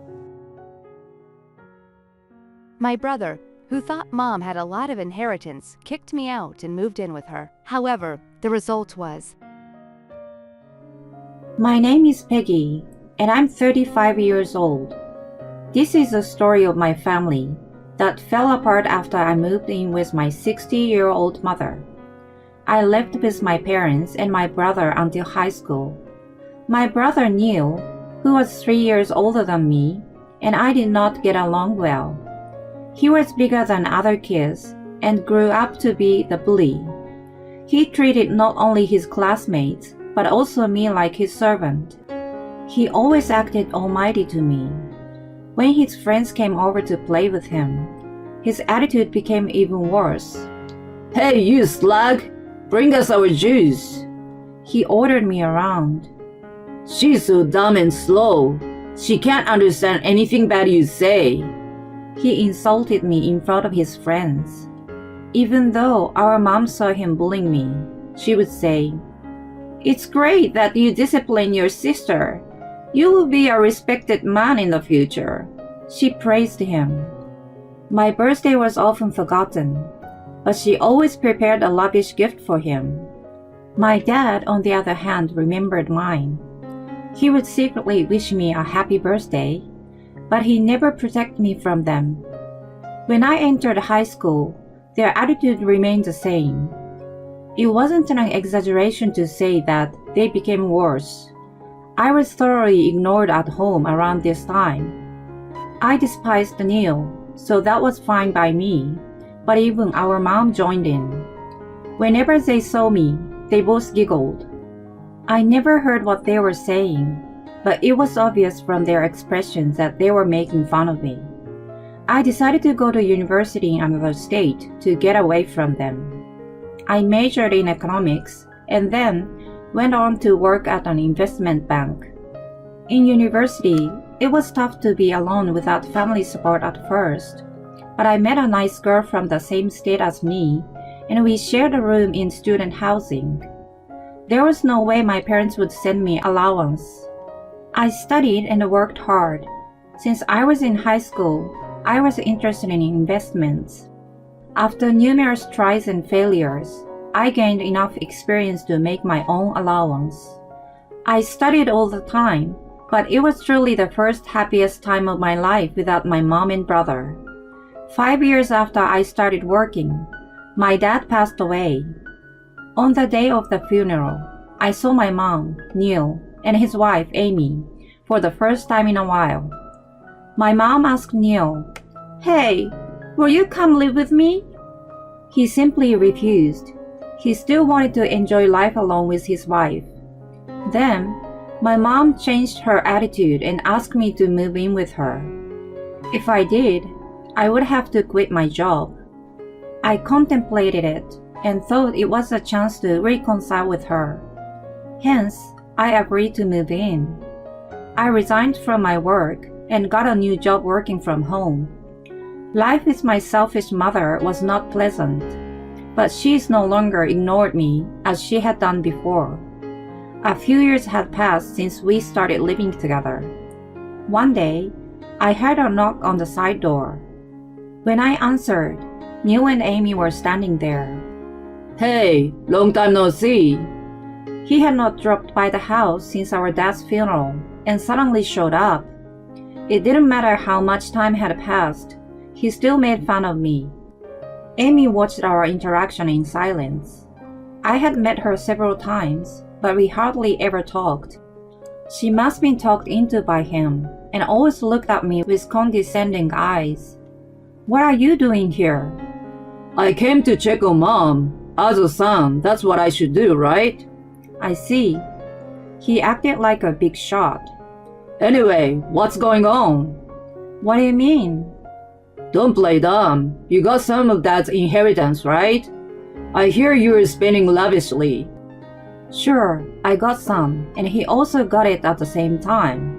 B: My brother, who thought mom had a lot of inheritance, kicked me out and moved in with her. However, the result was...
D: My name is Peggy, and I'm 35 years old. This is the story of my family that fell apart after I moved in with my 60-year-old mother. I lived with my parents and my brother until high school. My brother Neil, who was 3 years older than me, and I did not get along well. He was bigger than other kids and grew up to be the bully. He treated not only his classmates, but also me like his servant. He always acted almighty to me. When his friends came over to play with him, his attitude became even worse.
E: Hey, you slug! Bring us our juice!
D: He ordered me around.
E: She's so dumb and slow. She can't understand anything bad you say.
D: He insulted me in front of his friends. Even though our mom saw him bullying me, she would say, "It's great that you discipline your sister. You will be a respected man in the future." She praised him. My birthday was often forgotten, but she always prepared a lavish gift for him. My dad, on the other hand, remembered mine. He would secretly wish me a happy birthday, but he never protected me from them When I entered high school, their attitude remained the same. It wasn't an exaggeration to say that they became worse. I was thoroughly ignored at home around this time. I despised Neil, so that was fine by me, but even our mom joined in. Whenever they saw me, they both giggled. I never heard what they were saying, but it was obvious from their expressions that they were making fun of me. I decided to go to university in another state to get away from them. I majored in economics and then went on to work at an investment bank. In university, it was tough to be alone without family support at first, but I met a nice girl from the same state as me, and we shared a room in student housing. There was no way my parents would send me allowance. I studied and worked hard. Since I was in high school, I was interested in investments. After numerous tries and failures, I gained enough experience to make my own allowance. I studied all the time, but it was truly the first happiest time of my life without my mom and brother. 5 years after I started working, my dad passed away. On the day of the funeral, I saw my mom, Neil, and his wife, Amy, for the first time in a while. My mom asked Neil, "Hey, will you come live with me?" He simply refused. He still wanted to enjoy life alone with his wife. Then, my mom changed her attitude and asked me to move in with her. If I did, I would have to quit my job. I contemplated it and thought it was a chance to reconcile with her. Hence, I agreed to move in. I resigned from my work and got a new job working from home. Life with my selfish mother was not pleasant, but she's no longer ignored me as she had done before. A few years had passed since we started living together. One day, I heard a knock on the side door. When I answered, Neil and Amy were standing there.
E: Hey, long time no see.
D: He had not dropped by the house since our dad's funeral and suddenly showed up. It didn't matter how much time had passed, he still made fun of me. Amy watched our interaction in silence. I had met her several times, but we hardly ever talked. She must have been talked into by him and always looked at me with condescending eyes. "What are you doing here?"
E: I came to check on Mom. As a son, that's what I should do, right?
D: "I see." He acted like a big shot.
E: Anyway, what's going on?
D: "What do you mean?"
E: Don't play dumb. You got some of Dad's inheritance, right? I hear you're spending lavishly.
D: "Sure, I got some, and he also got it at the same time."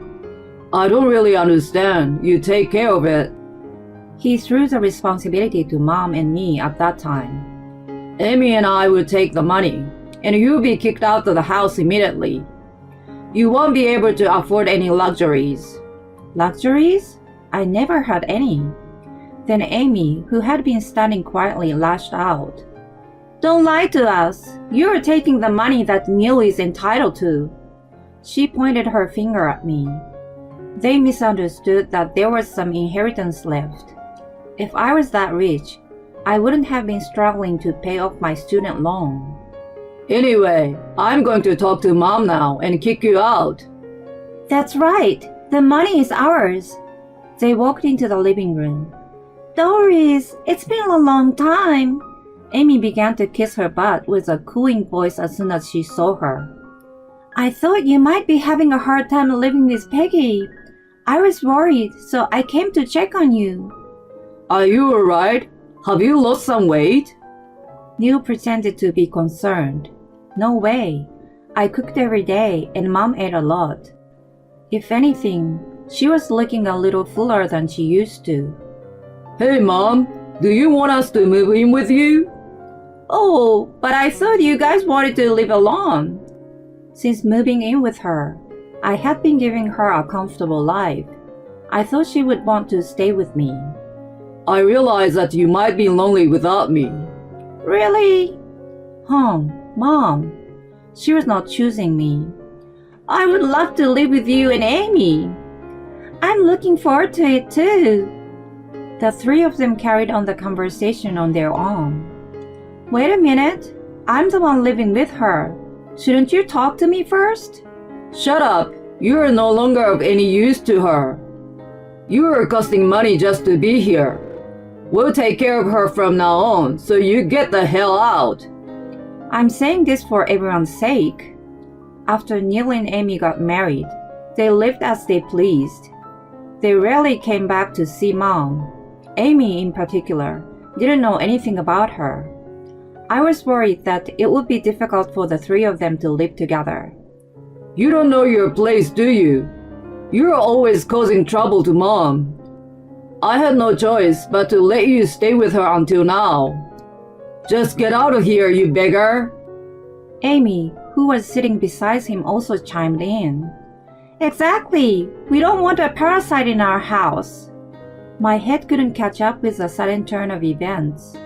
E: I don't really understand. You take care of it.
D: He threw the responsibility to Mom and me at that time.
E: Amy and I will take the money, and you'll be kicked out of the house immediately. You won't be able to afford any luxuries.
D: "Luxuries? I never had any." Then Amy, who had been standing quietly, lashed out. "Don't lie to us. You're taking the money that Neil is entitled to." She pointed her finger at me. They misunderstood that there was some inheritance left. If I was that rich, I wouldn't have been struggling to pay off my student loan.
E: Anyway, I'm going to talk to Mom now and kick you out.
D: "That's right. The money is ours." They walked into the living room. "Doris, it's been a long time." Amy began to kiss her butt with a cooing voice as soon as she saw her. "I thought you might be having a hard time living with Peggy. I was worried, so I came to check on you."
E: Are you alright? Have you lost some weight?
D: Neil pretended to be concerned. "No way. I cooked every day and Mom ate a lot." If anything, she was looking a little fuller than she used to.
E: Hey Mom, do you want us to move in with you?
D: "Oh, but I thought you guys wanted to live alone." Since moving in with her, I had been giving her a comfortable life. I thought she would want to stay with me.
E: I realize that you might be lonely without me.
D: "Really?" Mom. She was not choosing me. "I would love to live with you and Amy." "I'm looking forward to it too." The three of them carried on the conversation on their own. Wait a minute. I'm the one living with her. Shouldn't you talk to me first?
E: Shut up. You are no longer of any use to her. You are costing money just to be here. We'll take care of her from now on, so you get the hell out.
D: I'm saying this for everyone's sake. After Neil and Amy got married, they lived as they pleased. They rarely came back to see Mom. Amy, in particular, didn't know anything about her. I was worried that it would be difficult for the three of them to live together.
E: You don't know your place, do you? You're always causing trouble to Mom. I had no choice but to let you stay with her until now. Just get out of here, you beggar.
D: Amy, who was sitting beside him, also chimed in. Exactly. We don't want a parasite in our house. My head couldn't catch up with the sudden turn of events.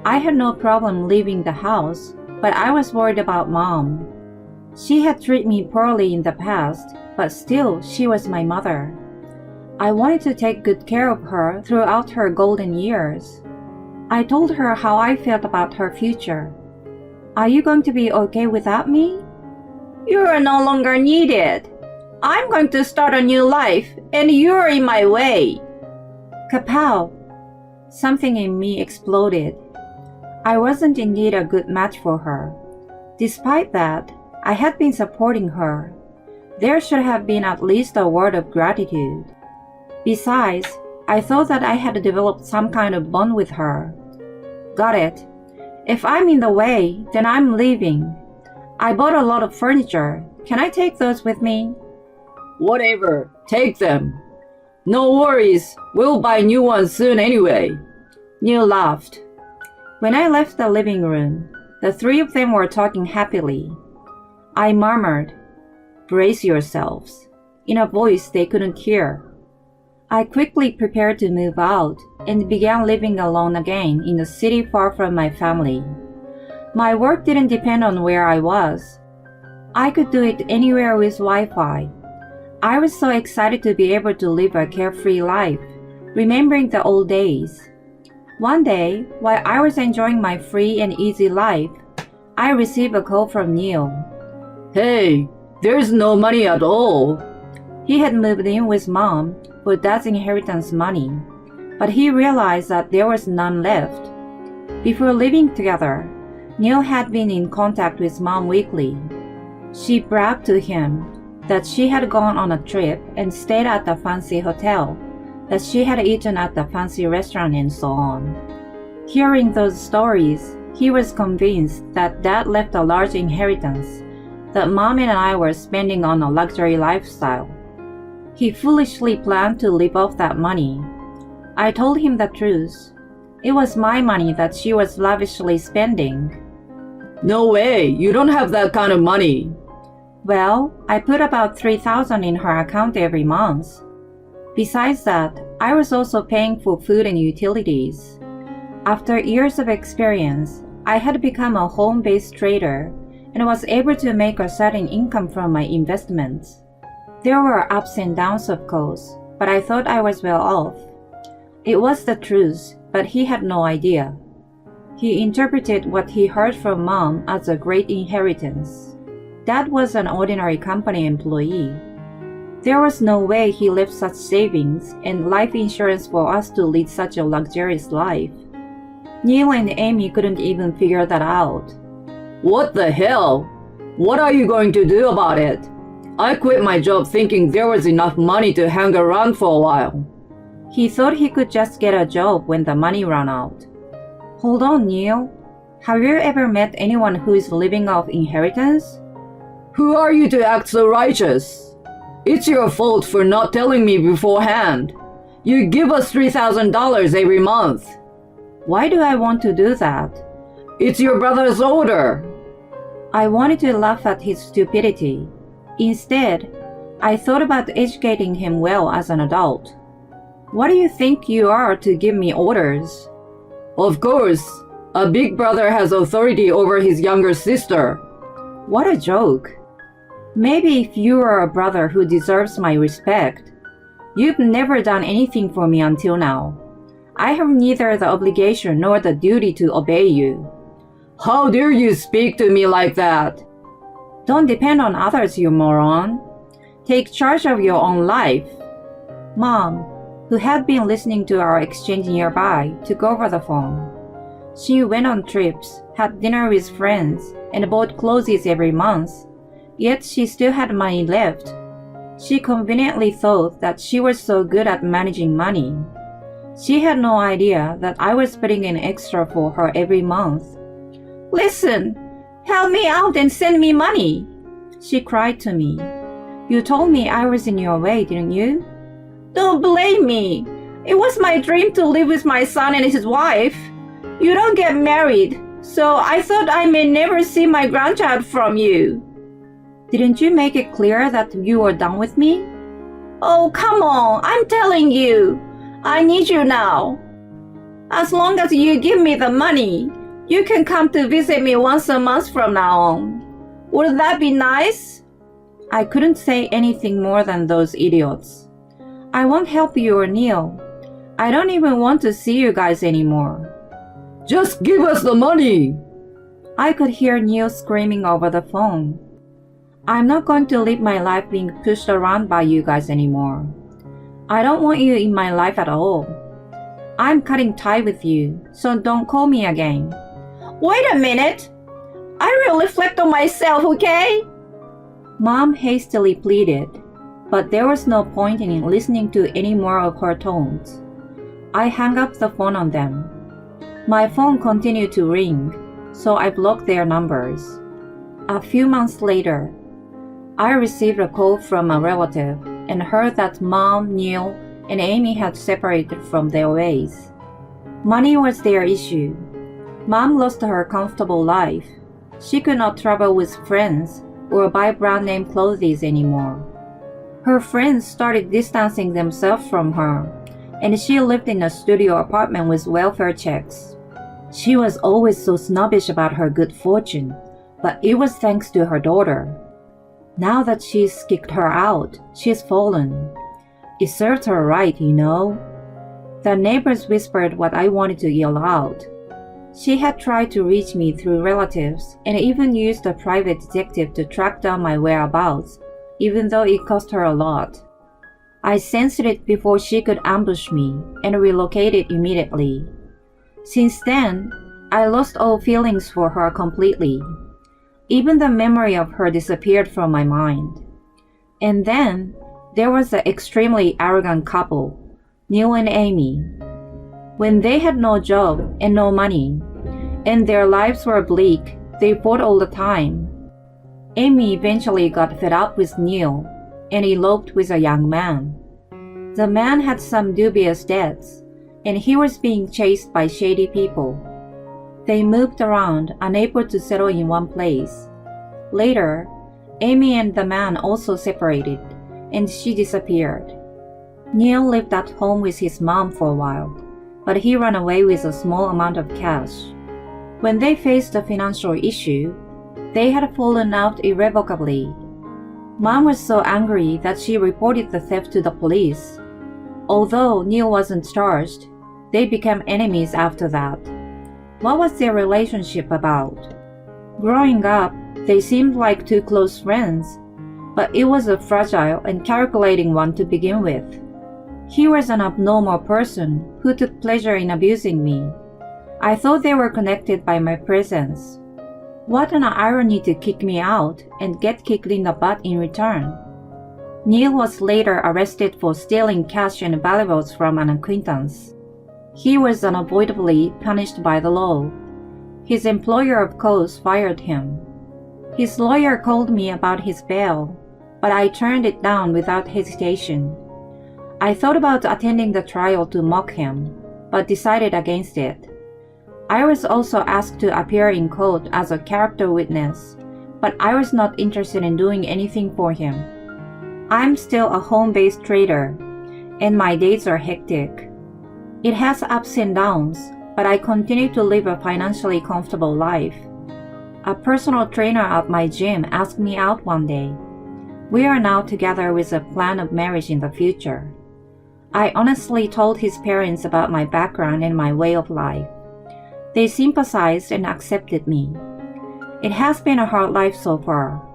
D: I had no problem leaving the house, but I was worried about Mom. She had treated me poorly in the past, but still she was my mother. I wanted to take good care of her throughout her golden years. I told her how I felt about her future. Are you going to be okay without me? You are no longer needed. I'm going to start a new life, and you're in my way. Kapow! Something in me exploded. I wasn't indeed a good match for her. Despite that, I had been supporting her. There should have been at least a word of gratitude. Besides, I thought that I had developed some kind of bond with her. Got it. If I'm in the way, then I'm leaving. I bought a lot of furniture. Can I take those with me?
E: Whatever, take them. No worries, we'll buy new ones soon anyway.
D: Neil laughed. When I left the living room, the three of them were talking happily. I murmured, "Brace yourselves," in a voice they couldn't hear. I quickly prepared to move out and began living alone again in a city far from my family. My work didn't depend on where I was. I could do it anywhere with Wi-Fi. I was so excited to be able to live a carefree life, remembering the old days. One day, while I was enjoying my free and easy life, I received a call from Neil.
E: Hey, there's no money at all.
D: He had moved in with Mom for Dad's inheritance money, but he realized that there was none left. Before living together, Neil had been in contact with Mom weekly. She bragged to him that she had gone on a trip and stayed at a fancy hotel, that she had eaten at the fancy restaurant and so on. Hearing those stories, he was convinced that Dad left a large inheritance that Mom and I were spending on a luxury lifestyle. He foolishly planned to live off that money. I told him the truth. It was my money that she was lavishly spending.
E: No way, you don't have that kind of money.
D: Well, I put about $3,000 in her account every month. Besides that, I was also paying for food and utilities. After years of experience, I had become a home-based trader and was able to make a certain income from my investments. There were ups and downs, of course, but I thought I was well off. It was the truth, but he had no idea. He interpreted what he heard from Mom as a great inheritance. Dad was an ordinary company employee. There was no way he left such savings and life insurance for us to lead such a luxurious life. Neil and Amy couldn't even figure that out.
E: What the hell? What are you going to do about it? I quit my job thinking there was enough money to hang around for a while.
D: He thought he could just get a job when the money ran out. Hold on, Neil. Have you ever met anyone who is living off inheritance?
E: Who are you to act so righteous? It's your fault for not telling me beforehand. You give us $3,000 every month.
D: Why do I want to do that?
E: It's your brother's order.
D: I wanted to laugh at his stupidity. Instead, I thought about educating him well as an adult. What do you think you are to give me orders?
E: Of course, a big brother has authority over his younger sister.
D: What a joke. Maybe if you are a brother who deserves my respect. You've never done anything for me until now. I have neither the obligation nor the duty to obey you.
E: How dare you speak to me like that?
D: Don't depend on others, you moron. Take charge of your own life. Mom, who had been listening to our exchange nearby, took over the phone. She went on trips, had dinner with friends, and bought clothes every month. Yet she still had money left. She conveniently thought that she was so good at managing money. She had no idea that I was putting in extra for her every month. "Listen, help me out and send me money," she cried to me. "You told me I was in your way, didn't you?" "Don't blame me. It was my dream to live with my son and his wife. You don't get married, so I thought I may never see my grandchild from you." "Didn't you make it clear that you were done with me?"
E: "Oh, come on, I'm telling you. I need you now. As long as you give me the money, you can come to visit me once a month from now on. Would that be nice?"
D: I couldn't say anything more than those idiots. "I won't help you or Neil. I don't even want to see you guys anymore."
E: "Just give us the money!"
D: I could hear Neil screaming over the phone. "I'm not going to live my life being pushed around by you guys anymore. I don't want you in my life at all. I'm cutting tie with you, so don't call me again."
E: "Wait a minute. I will reflect on myself, okay?"
D: Mom hastily pleaded, but there was no point in listening to any more of her taunts. I hung up the phone on them. My phone continued to ring, so I blocked their numbers. A few months later, I received a call from a relative and heard that Mom, Neil, and Amy had separated from their ways. Money was their issue. Mom lost her comfortable life. She could not travel with friends or buy brand name clothes anymore. Her friends started distancing themselves from her, and she lived in a studio apartment with welfare checks. She was always so snobbish about her good fortune, but it was thanks to her daughter. Now that she's kicked her out, she's fallen. It served her right, you know. The neighbors whispered what I wanted to yell out. She had tried to reach me through relatives and even used a private detective to track down my whereabouts, even though it cost her a lot. I sensed it before she could ambush me and relocated immediately. Since then, I lost all feelings for her completely. Even the memory of her disappeared from my mind. And then, there was the extremely arrogant couple, Neil and Amy. When they had no job and no money, and their lives were bleak, they fought all the time. Amy eventually got fed up with Neil and eloped with a young man. The man had some dubious debts, and he was being chased by shady people. They moved around, unable to settle in one place. Later, Amy and the man also separated, and she disappeared. Neil lived at home with his mom for a while, but he ran away with a small amount of cash. When they faced a financial issue, they had fallen out irrevocably. Mom was so angry that she reported the theft to the police. Although Neil wasn't charged, they became enemies after that. What was their relationship about? Growing up, they seemed like two close friends, but it was a fragile and calculating one to begin with. He was an abnormal person who took pleasure in abusing me. I thought they were connected by my presence. What an irony to kick me out and get kicked in the butt in return. Neil was later arrested for stealing cash and valuables from an acquaintance. He was unavoidably punished by the law. His employer, of course, fired him. His lawyer called me about his bail, but I turned it down without hesitation. I thought about attending the trial to mock him, but decided against it. I was also asked to appear in court as a character witness, but I was not interested in doing anything for him. I'm still a home-based trader, and my days are hectic. It has ups and downs, but I continue to live a financially comfortable life. A personal trainer at my gym asked me out one day. We are now together with a plan of marriage in the future. I honestly told his parents about my background and my way of life. They sympathized and accepted me. It has been a hard life so far.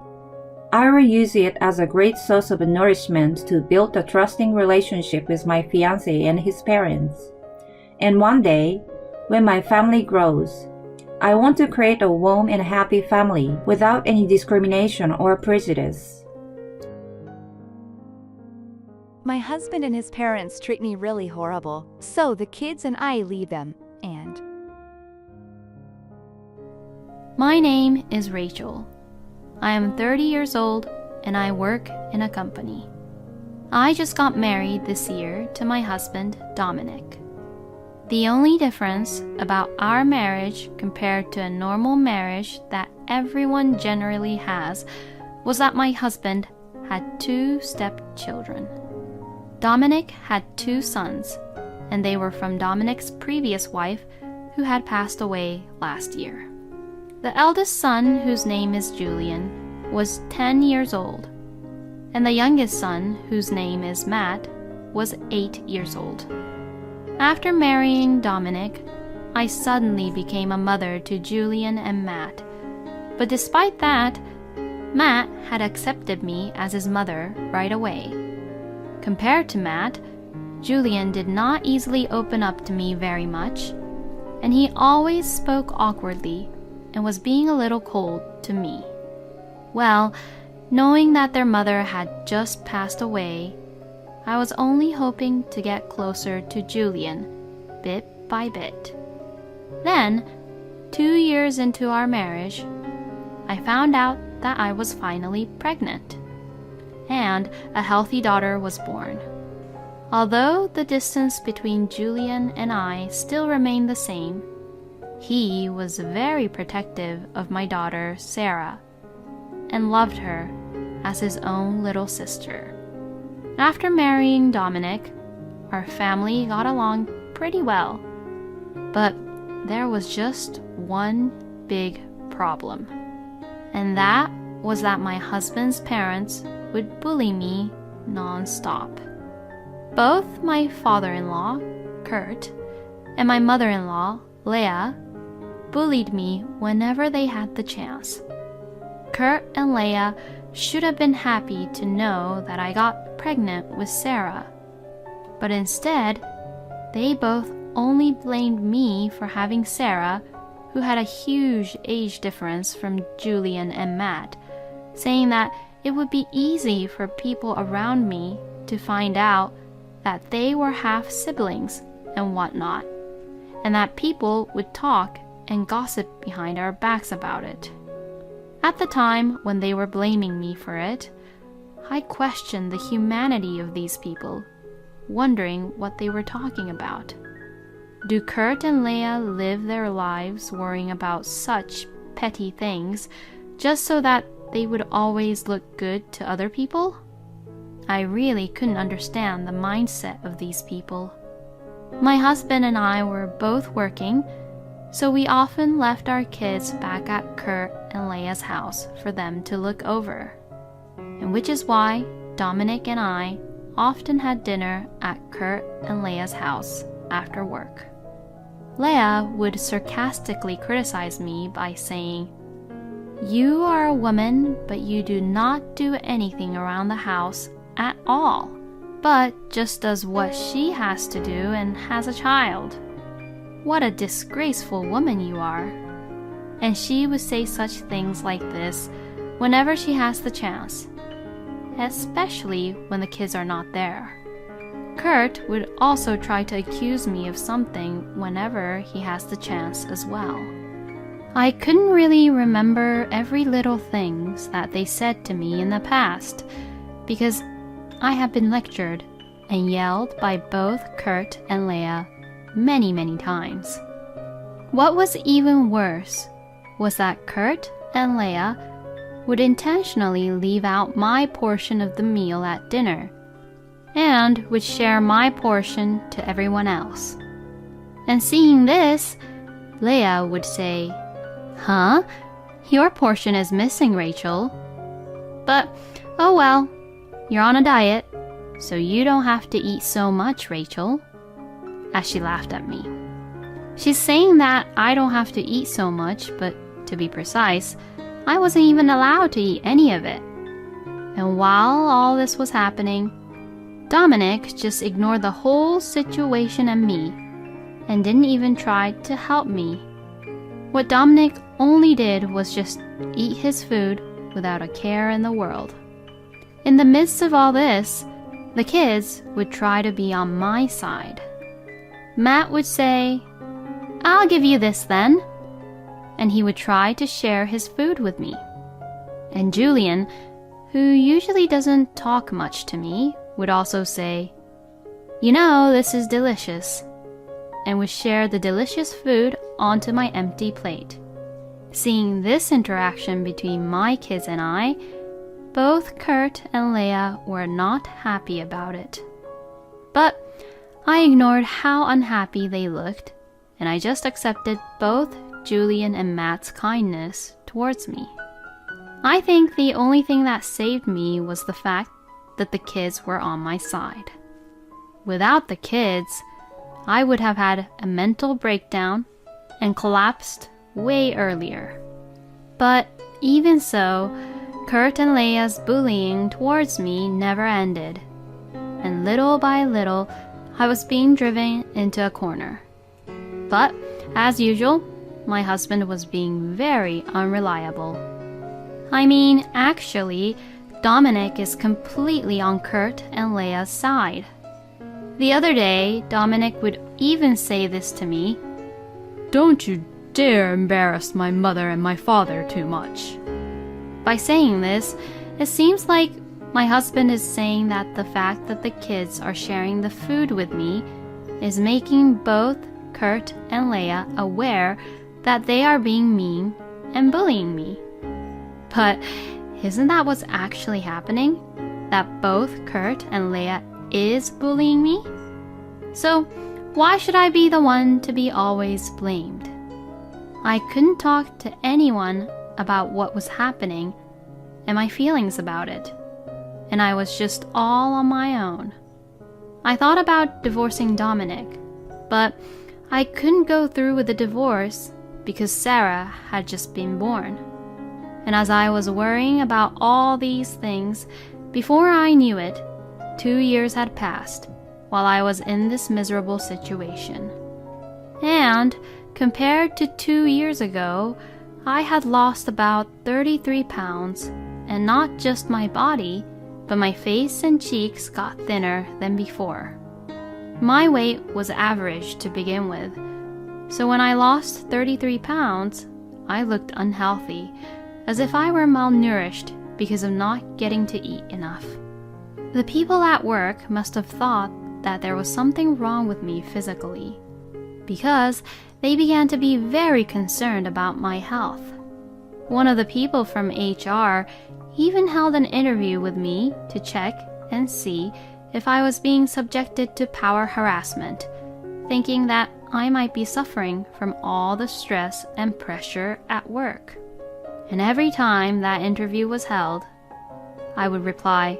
D: I will use it as a great source of nourishment to build a trusting relationship with my fiancé and his parents. And one day, when my family grows, I want to create a warm and happy family without any discrimination or prejudice.
B: My husband and his parents treat me really horrible, so the kids and I leave them, and...
F: My name is Rachel. I am 30 years old and I work in a company. I just got married this year to my husband, Dominic. The only difference about our marriage compared to a normal marriage that everyone generally has was that my husband had 2 stepchildren. Dominic had 2 sons, and they were from Dominic's previous wife who had passed away last year. The eldest son, whose name is Julian, was 10 years old, and the youngest son, whose name is Matt, was 8 years old. After marrying Dominic, I suddenly became a mother to Julian and Matt. But despite that, Matt had accepted me as his mother right away. Compared to Matt, Julian did not easily open up to me very much, and he always spoke awkwardly and was being a little cold to me. Well, knowing that their mother had just passed away, I was only hoping to get closer to Julian, bit by bit. Then, 2 years into our marriage, I found out that I was finally pregnant, and a healthy daughter was born. Although the distance between Julian and I still remained the same, he was very protective of my daughter, Sarah, and loved her as his own little sister. After marrying Dominic, our family got along pretty well, but there was just one big problem, and that was that my husband's parents would bully me non-stop. Both my father-in-law, Kurt, and my mother-in-law, Leah, bullied me whenever they had the chance. Kurt and Leah should have been happy to know that I got pregnant with Sarah, but instead, they both only blamed me for having Sarah, who had a huge age difference from Julian and Matt, saying that it would be easy for people around me to find out that they were half siblings and whatnot, and that people would talk and gossip behind our backs about it. At the time when they were blaming me for it, I questioned the humanity of these people, wondering what they were talking about. Do Kurt and Leah live their lives worrying about such petty things just so that they would always look good to other people? I really couldn't understand the mindset of these people. My husband and I were both working, so we often left our kids back at Kurt and Leah's house for them to look over, and which is why Dominic and I often had dinner at Kurt and Leah's house after work. Leah would sarcastically criticize me by saying, "You are a woman, but you do not do anything around the house at all, but just does what she has to do and has a child. What a disgraceful woman you are." And she would say such things like this whenever she has the chance, especially when the kids are not there. Kurt would also try to accuse me of something whenever he has the chance as well. I couldn't really remember every little things that they said to me in the past, because I have been lectured and yelled by both Kurt and Leah many times. What was even worse was that Kurt and Leah would intentionally leave out my portion of the meal at dinner and would share my portion to everyone else. And seeing this, Leah would say, "Huh? Your portion is missing, Rachel." But, oh well, you're on a diet, so you don't have to eat so much, Rachel," as she laughed at me. She's saying that I don't have to eat so much, but to be precise, I wasn't even allowed to eat any of it. And while all this was happening, Dominic just ignored the whole situation and me, and didn't even try to help me. What Dominic only did was just eat his food without a care in the world. In the midst of all this, the kids would try to be on my side. Matt would say, "I'll give you this then," and he would try to share his food with me. And Julian, who usually doesn't talk much to me, would also say, "You know, this is delicious," and would share the delicious food onto my empty plate. Seeing this interaction between my kids and I, both Kurt and Leah were not happy about it. But I ignored how unhappy they looked, and I just accepted both Julian and Matt's kindness towards me. I think the only thing that saved me was the fact that the kids were on my side. Without the kids, I would have had a mental breakdown and collapsed way earlier. But even so, Kurt and Leah's bullying towards me never ended, and little by little, I was being driven into a corner. But, as usual, my husband was being very unreliable. I mean, actually, Dominic is completely on Kurt and Leah's side. The other day, Dominic would even say this to me,
C: "Don't you dare embarrass my mother and my father too much."
F: By saying this, it seems like my husband is saying that the fact that the kids are sharing the food with me is making both Kurt and Leah aware that they are being mean and bullying me. But isn't that what's actually happening? That both Kurt and Leah is bullying me? So why should I be the one to be always blamed? I couldn't talk to anyone about what was happening and my feelings about it, and I was just all on my own. I thought about divorcing Dominic, but I couldn't go through with the divorce because Sarah had just been born. And as I was worrying about all these things, before I knew it, 2 years had passed while I was in this miserable situation. And compared to 2 years ago, I had lost about 33 pounds, and not just my body, but my face and cheeks got thinner than before. My weight was average to begin with, so when I lost 33 pounds, I looked unhealthy, as if I were malnourished because of not getting to eat enough. The people at work must have thought that there was something wrong with me physically, because they began to be very concerned about my health. One of the people from HR even held an interview with me to check and see if I was being subjected to power harassment, thinking that I might be suffering from all the stress and pressure at work. And every time that interview was held, I would reply,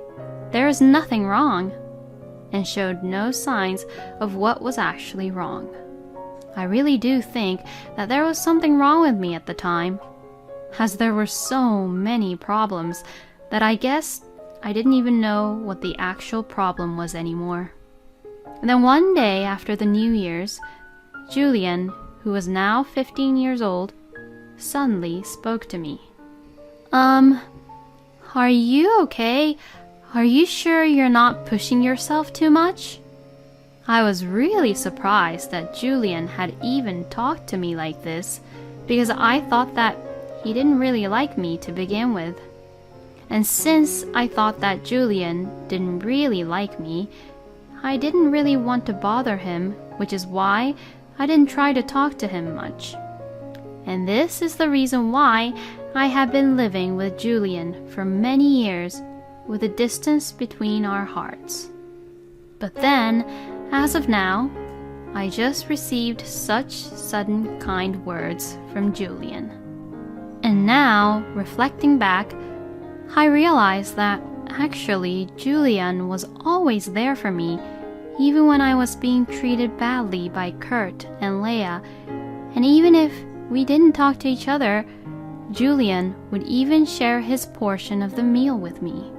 F: "There is nothing wrong," and showed no signs of what was actually wrong. I really do think that there was something wrong with me at the time, as there were so many problems that I guess I didn't even know what the actual problem was anymore. And then one day after the New Year's, Julian, who was now 15 years old, suddenly spoke to me. Are you okay? Are you sure you're not pushing yourself too much?" I was really surprised that Julian had even talked to me like this, because I thought that he didn't really like me to begin with. And since I thought that Julian didn't really like me, I didn't really want to bother him, which is why I didn't try to talk to him much. And this is the reason why I have been living with Julian for many years, with a distance between our hearts. But then, as of now, I just received such sudden kind words from Julian. And now, reflecting back, I realize that Actually, Julian was always there for me, even when I was being treated badly by Kurt and Leah, and even if we didn't talk to each other, Julian would even share his portion of the meal with me.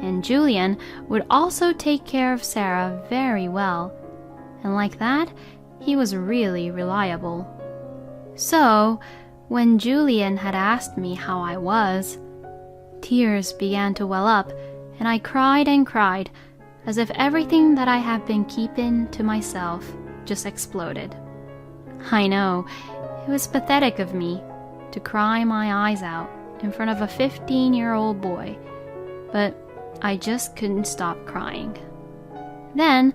F: And Julian would also take care of Sarah very well, and like that, he was really reliable. So, when Julian had asked me how I was, tears began to well up, and I cried and cried, as if everything that I had been keeping to myself just exploded. I know, it was pathetic of me to cry my eyes out in front of a 15-year-old boy, but I just couldn't stop crying. Then,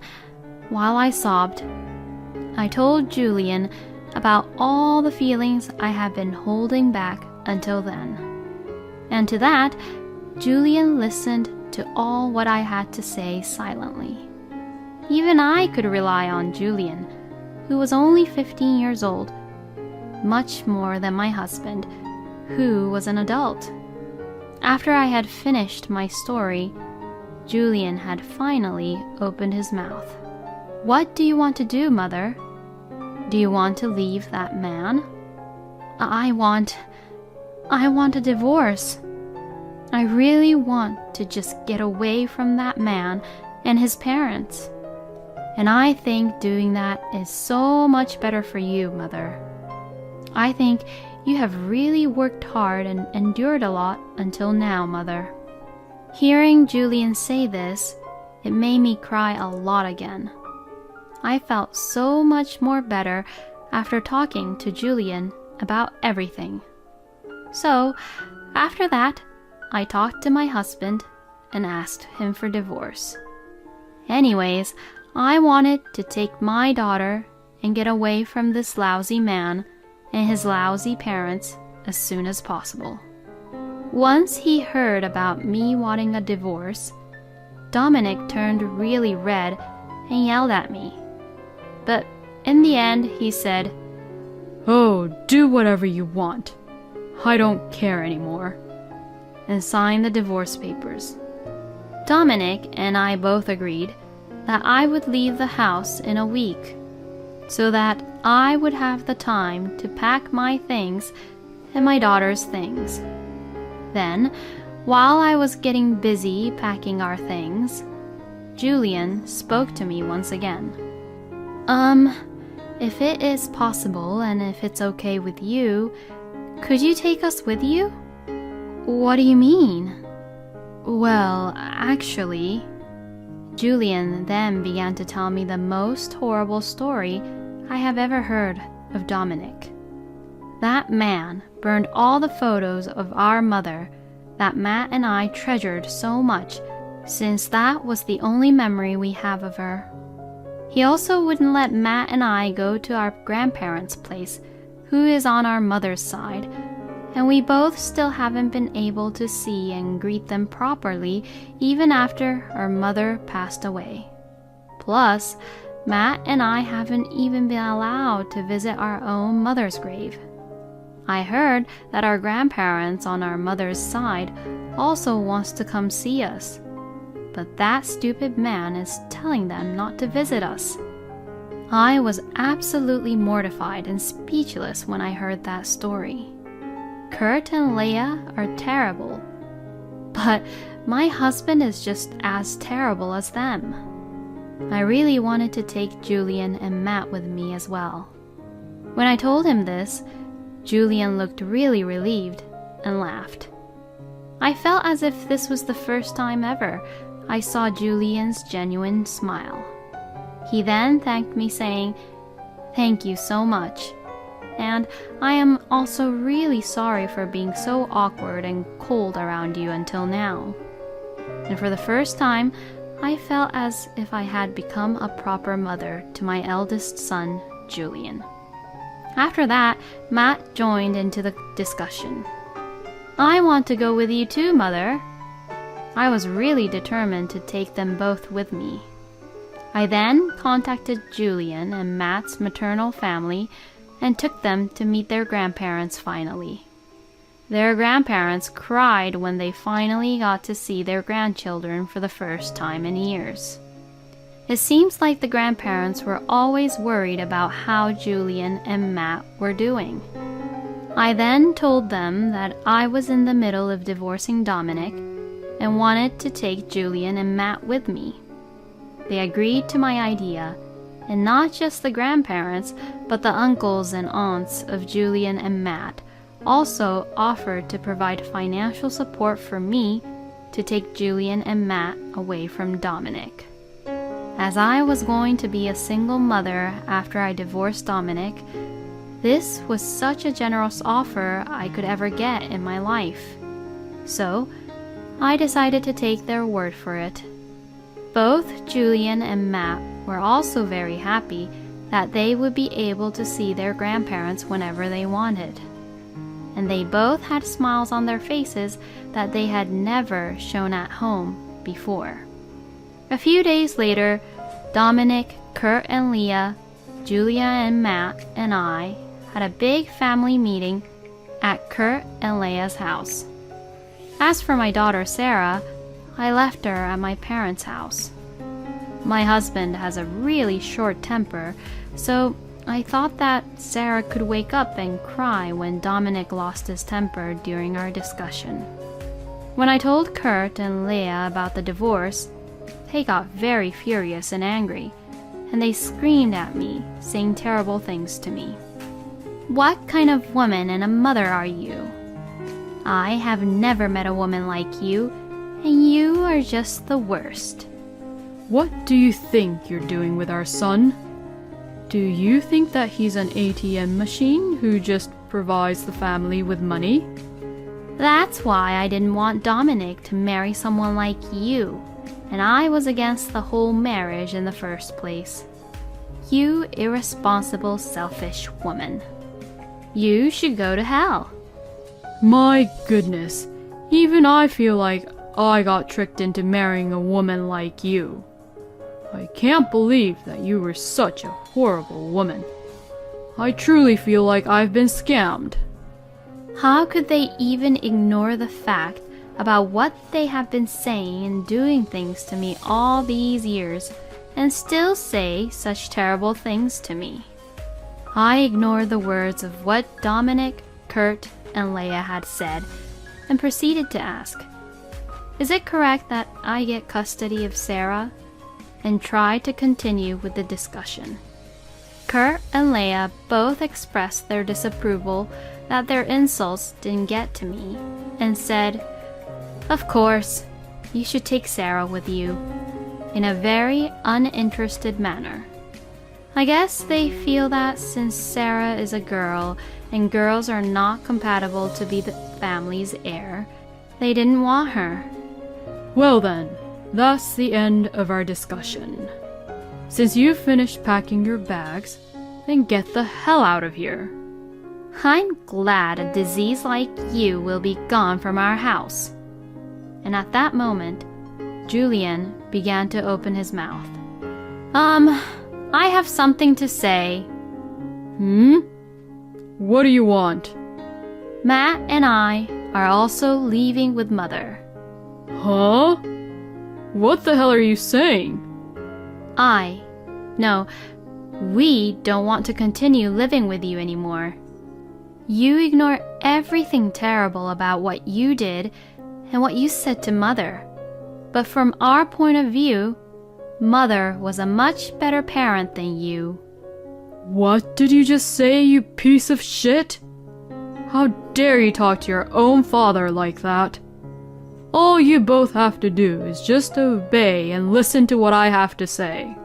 F: while I sobbed, I told Julian about all the feelings I had been holding back until then. And to that, Julian listened to all what I had to say silently. Even I could rely on Julian, who was only 15 years old, much more than my husband, who was an adult. After I had finished my story, Julian had finally opened his mouth. "What do you want to do, Mother? Do you want to leave that man?" I want a divorce. I really want to just get away from that man and his parents. And I think doing that is so much better for you, Mother. I think you have really worked hard and endured a lot until now, Mother. Hearing Julian say this, it made me cry a lot again. I felt so much more better after talking to Julian about everything. So, after that, I talked to my husband and asked him for divorce. Anyways, I wanted to take my daughter and get away from this lousy man and his lousy parents as soon as possible. Once he heard about me wanting a divorce, Dominic turned really red and yelled at me. But in the end, he said, "Oh, do whatever you want. I don't care anymore," and signed the divorce papers. Dominic and I both agreed that I would leave the house in a week, so that I would have the time to pack my things and my daughter's things. Then, while I was getting busy packing our things, Julian spoke to me once again. If it is possible and if it's okay with you, could you take us with you?" "What do you mean?" "Well, actually..." Julian then began to tell me the most horrible story I have ever heard of Dominic. That man burned all the photos of our mother that Matt and I treasured so much, since that was the only memory we have of her. He also wouldn't let Matt and I go to our grandparents' place, who is on our mother's side, and we both still haven't been able to see and greet them properly even after our mother passed away. Plus, Matt and I haven't even been allowed to visit our own mother's grave. I heard that our grandparents on our mother's side also wants to come see us, but that stupid man is telling them not to visit us. I was absolutely mortified and speechless when I heard that story. Kurt and Leah are terrible, but my husband is just as terrible as them. I really wanted to take Julian and Matt with me as well. When I told him this, Julian looked really relieved and laughed. I felt as if this was the first time ever I saw Julian's genuine smile. He then thanked me, saying, "Thank you so much. And I am also really sorry for being so awkward and cold around you until now." And for the first time, I felt as if I had become a proper mother to my eldest son, Julian. After that, Matt joined into the discussion. "I want to go with you too, Mother." I was really determined to take them both with me. I then contacted Julian and Matt's maternal family and took them to meet their grandparents finally. Their grandparents cried when they finally got to see their grandchildren for the first time in years. It seems like the grandparents were always worried about how Julian and Matt were doing. I then told them that I was in the middle of divorcing Dominic and wanted to take Julian and Matt with me. They agreed to my idea, and not just the grandparents, but the uncles and aunts of Julian and Matt also offered to provide financial support for me to take Julian and Matt away from Dominic. As I was going to be a single mother after I divorced Dominic, this was such a generous offer I could ever get in my life. So, I decided to take their word for it. Both Julian and Matt were also very happy that they would be able to see their grandparents whenever they wanted. And they both had smiles on their faces that they had never shown at home before. A few days later, Dominic, Kurt and Leah, Julia and Matt and I had a big family meeting at Kurt and Leah's house. As for my daughter Sarah, I left her at my parents' house. My husband has a really short temper, so I thought that Sarah could wake up and cry when Dominic lost his temper during our discussion. When I told Kurt and Leah about the divorce, they got very furious and angry, and they screamed at me, saying terrible things to me. "What kind of woman and a mother are you? I have never met a woman like you, and you are just the worst."
C: What do you think you're doing with our son? Do you think that he's an ATM machine who just provides the family with money?
F: That's why I didn't want Dominic to marry someone like you, and I was against the whole marriage in the first place. You irresponsible, selfish woman. You should go to hell.
C: My goodness, even I feel like I got tricked into marrying a woman like you. I can't believe that you were such a horrible woman. I truly feel like I've been scammed.
F: How could they even ignore the fact about what they have been saying and doing things to me all these years and still say such terrible things to me? I ignored the words of what Dominic, Kurt, and Leah had said and proceeded to ask, "Is it correct that I get custody of Sarah?" and tried to continue with the discussion. Kurt and Leah both expressed their disapproval that their insults didn't get to me and said, "Of course, you should take Sarah with you," in a very uninterested manner. I guess they feel that since Sarah is a girl and girls are not compatible to be the family's heir, they didn't want her.
C: Well then, that's the end of our discussion. Since you've finished packing your bags, then get the hell out of here.
F: I'm glad a disease like you will be gone from our house. And at that moment, Julian began to open his mouth. I have something to say.
C: What do you want?
F: Matt and I are also leaving with Mother.
C: Huh? What the hell are you saying?
F: We don't want to continue living with you anymore. You ignore everything terrible about what you did and what you said to Mother. But from our point of view, Mother was a much better parent than you.
C: What did you just say, you piece of shit? How dare you talk to your own father like that? All you both have to do is just obey and listen to what I have to say.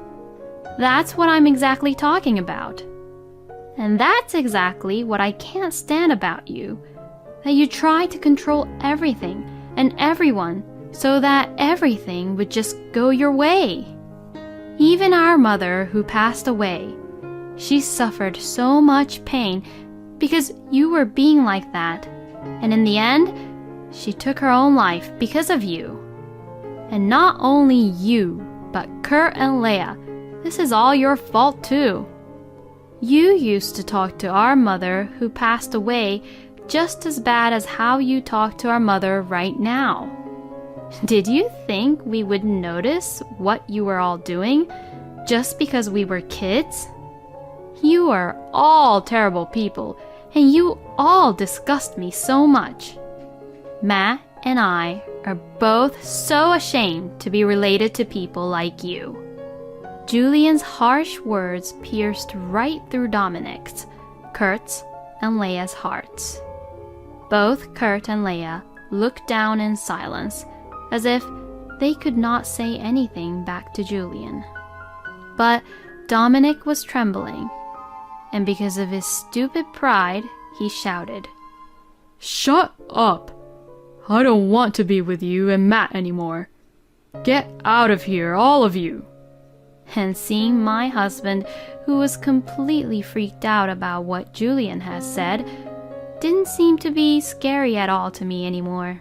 F: That's what I'm exactly talking about. And that's exactly what I can't stand about you. That you try to control everything and everyone so that everything would just go your way. Even our mother who passed away, she suffered so much pain because you were being like that. And in the end, she took her own life because of you. And not only you, but Kurt and Leah, this is all your fault too. You used to talk to our mother who passed away just as bad as how you talk to our mother right now. Did you think we wouldn't notice what you were all doing just because we were kids? You are all terrible people, and you all disgust me so much. Matt and I are both so ashamed to be related to people like you." Julian's harsh words pierced right through Dominic's, Kurt's, and Leia's hearts. Both Kurt and Leia looked down in silence, as if they could not say anything back to Julian. But Dominic was trembling, and because of his stupid pride, he shouted,
C: Shut up! I don't want to be with you and Matt anymore. Get out of here, all of you!
F: And seeing my husband, who was completely freaked out about what Julian had said, didn't seem to be scary at all to me anymore.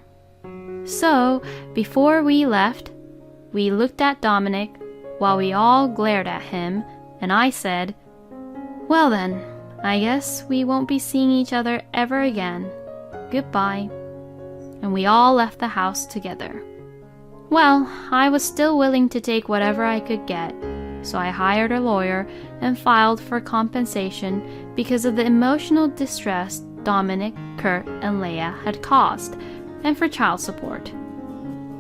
F: So, before we left, we looked at Dominic while we all glared at him, and I said, "Well then, I guess we won't be seeing each other ever again. Goodbye." And we all left the house together. Well, I was still willing to take whatever I could get, so I hired a lawyer and filed for compensation because of the emotional distress Dominic, Kurt, and Leia had caused, and for child support.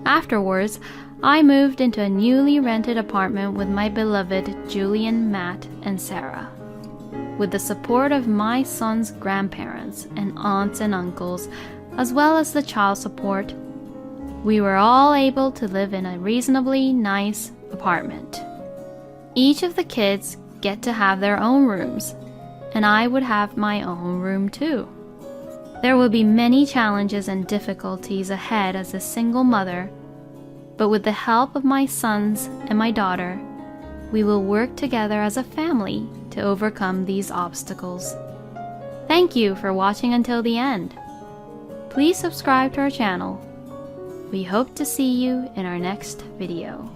F: Afterwards, I moved into a newly rented apartment with my beloved Julian, Matt, and Sarah. With the support of my son's grandparents and aunts and uncles, as well as the child support, we were all able to live in a reasonably nice apartment. Each of the kids get to have their own rooms, and I would have my own room too. There will be many challenges and difficulties ahead as a single mother, but with the help of my sons and my daughter, we will work together as a family to overcome these obstacles. Thank you for watching until the end. Please subscribe to our channel. We hope to see you in our next video.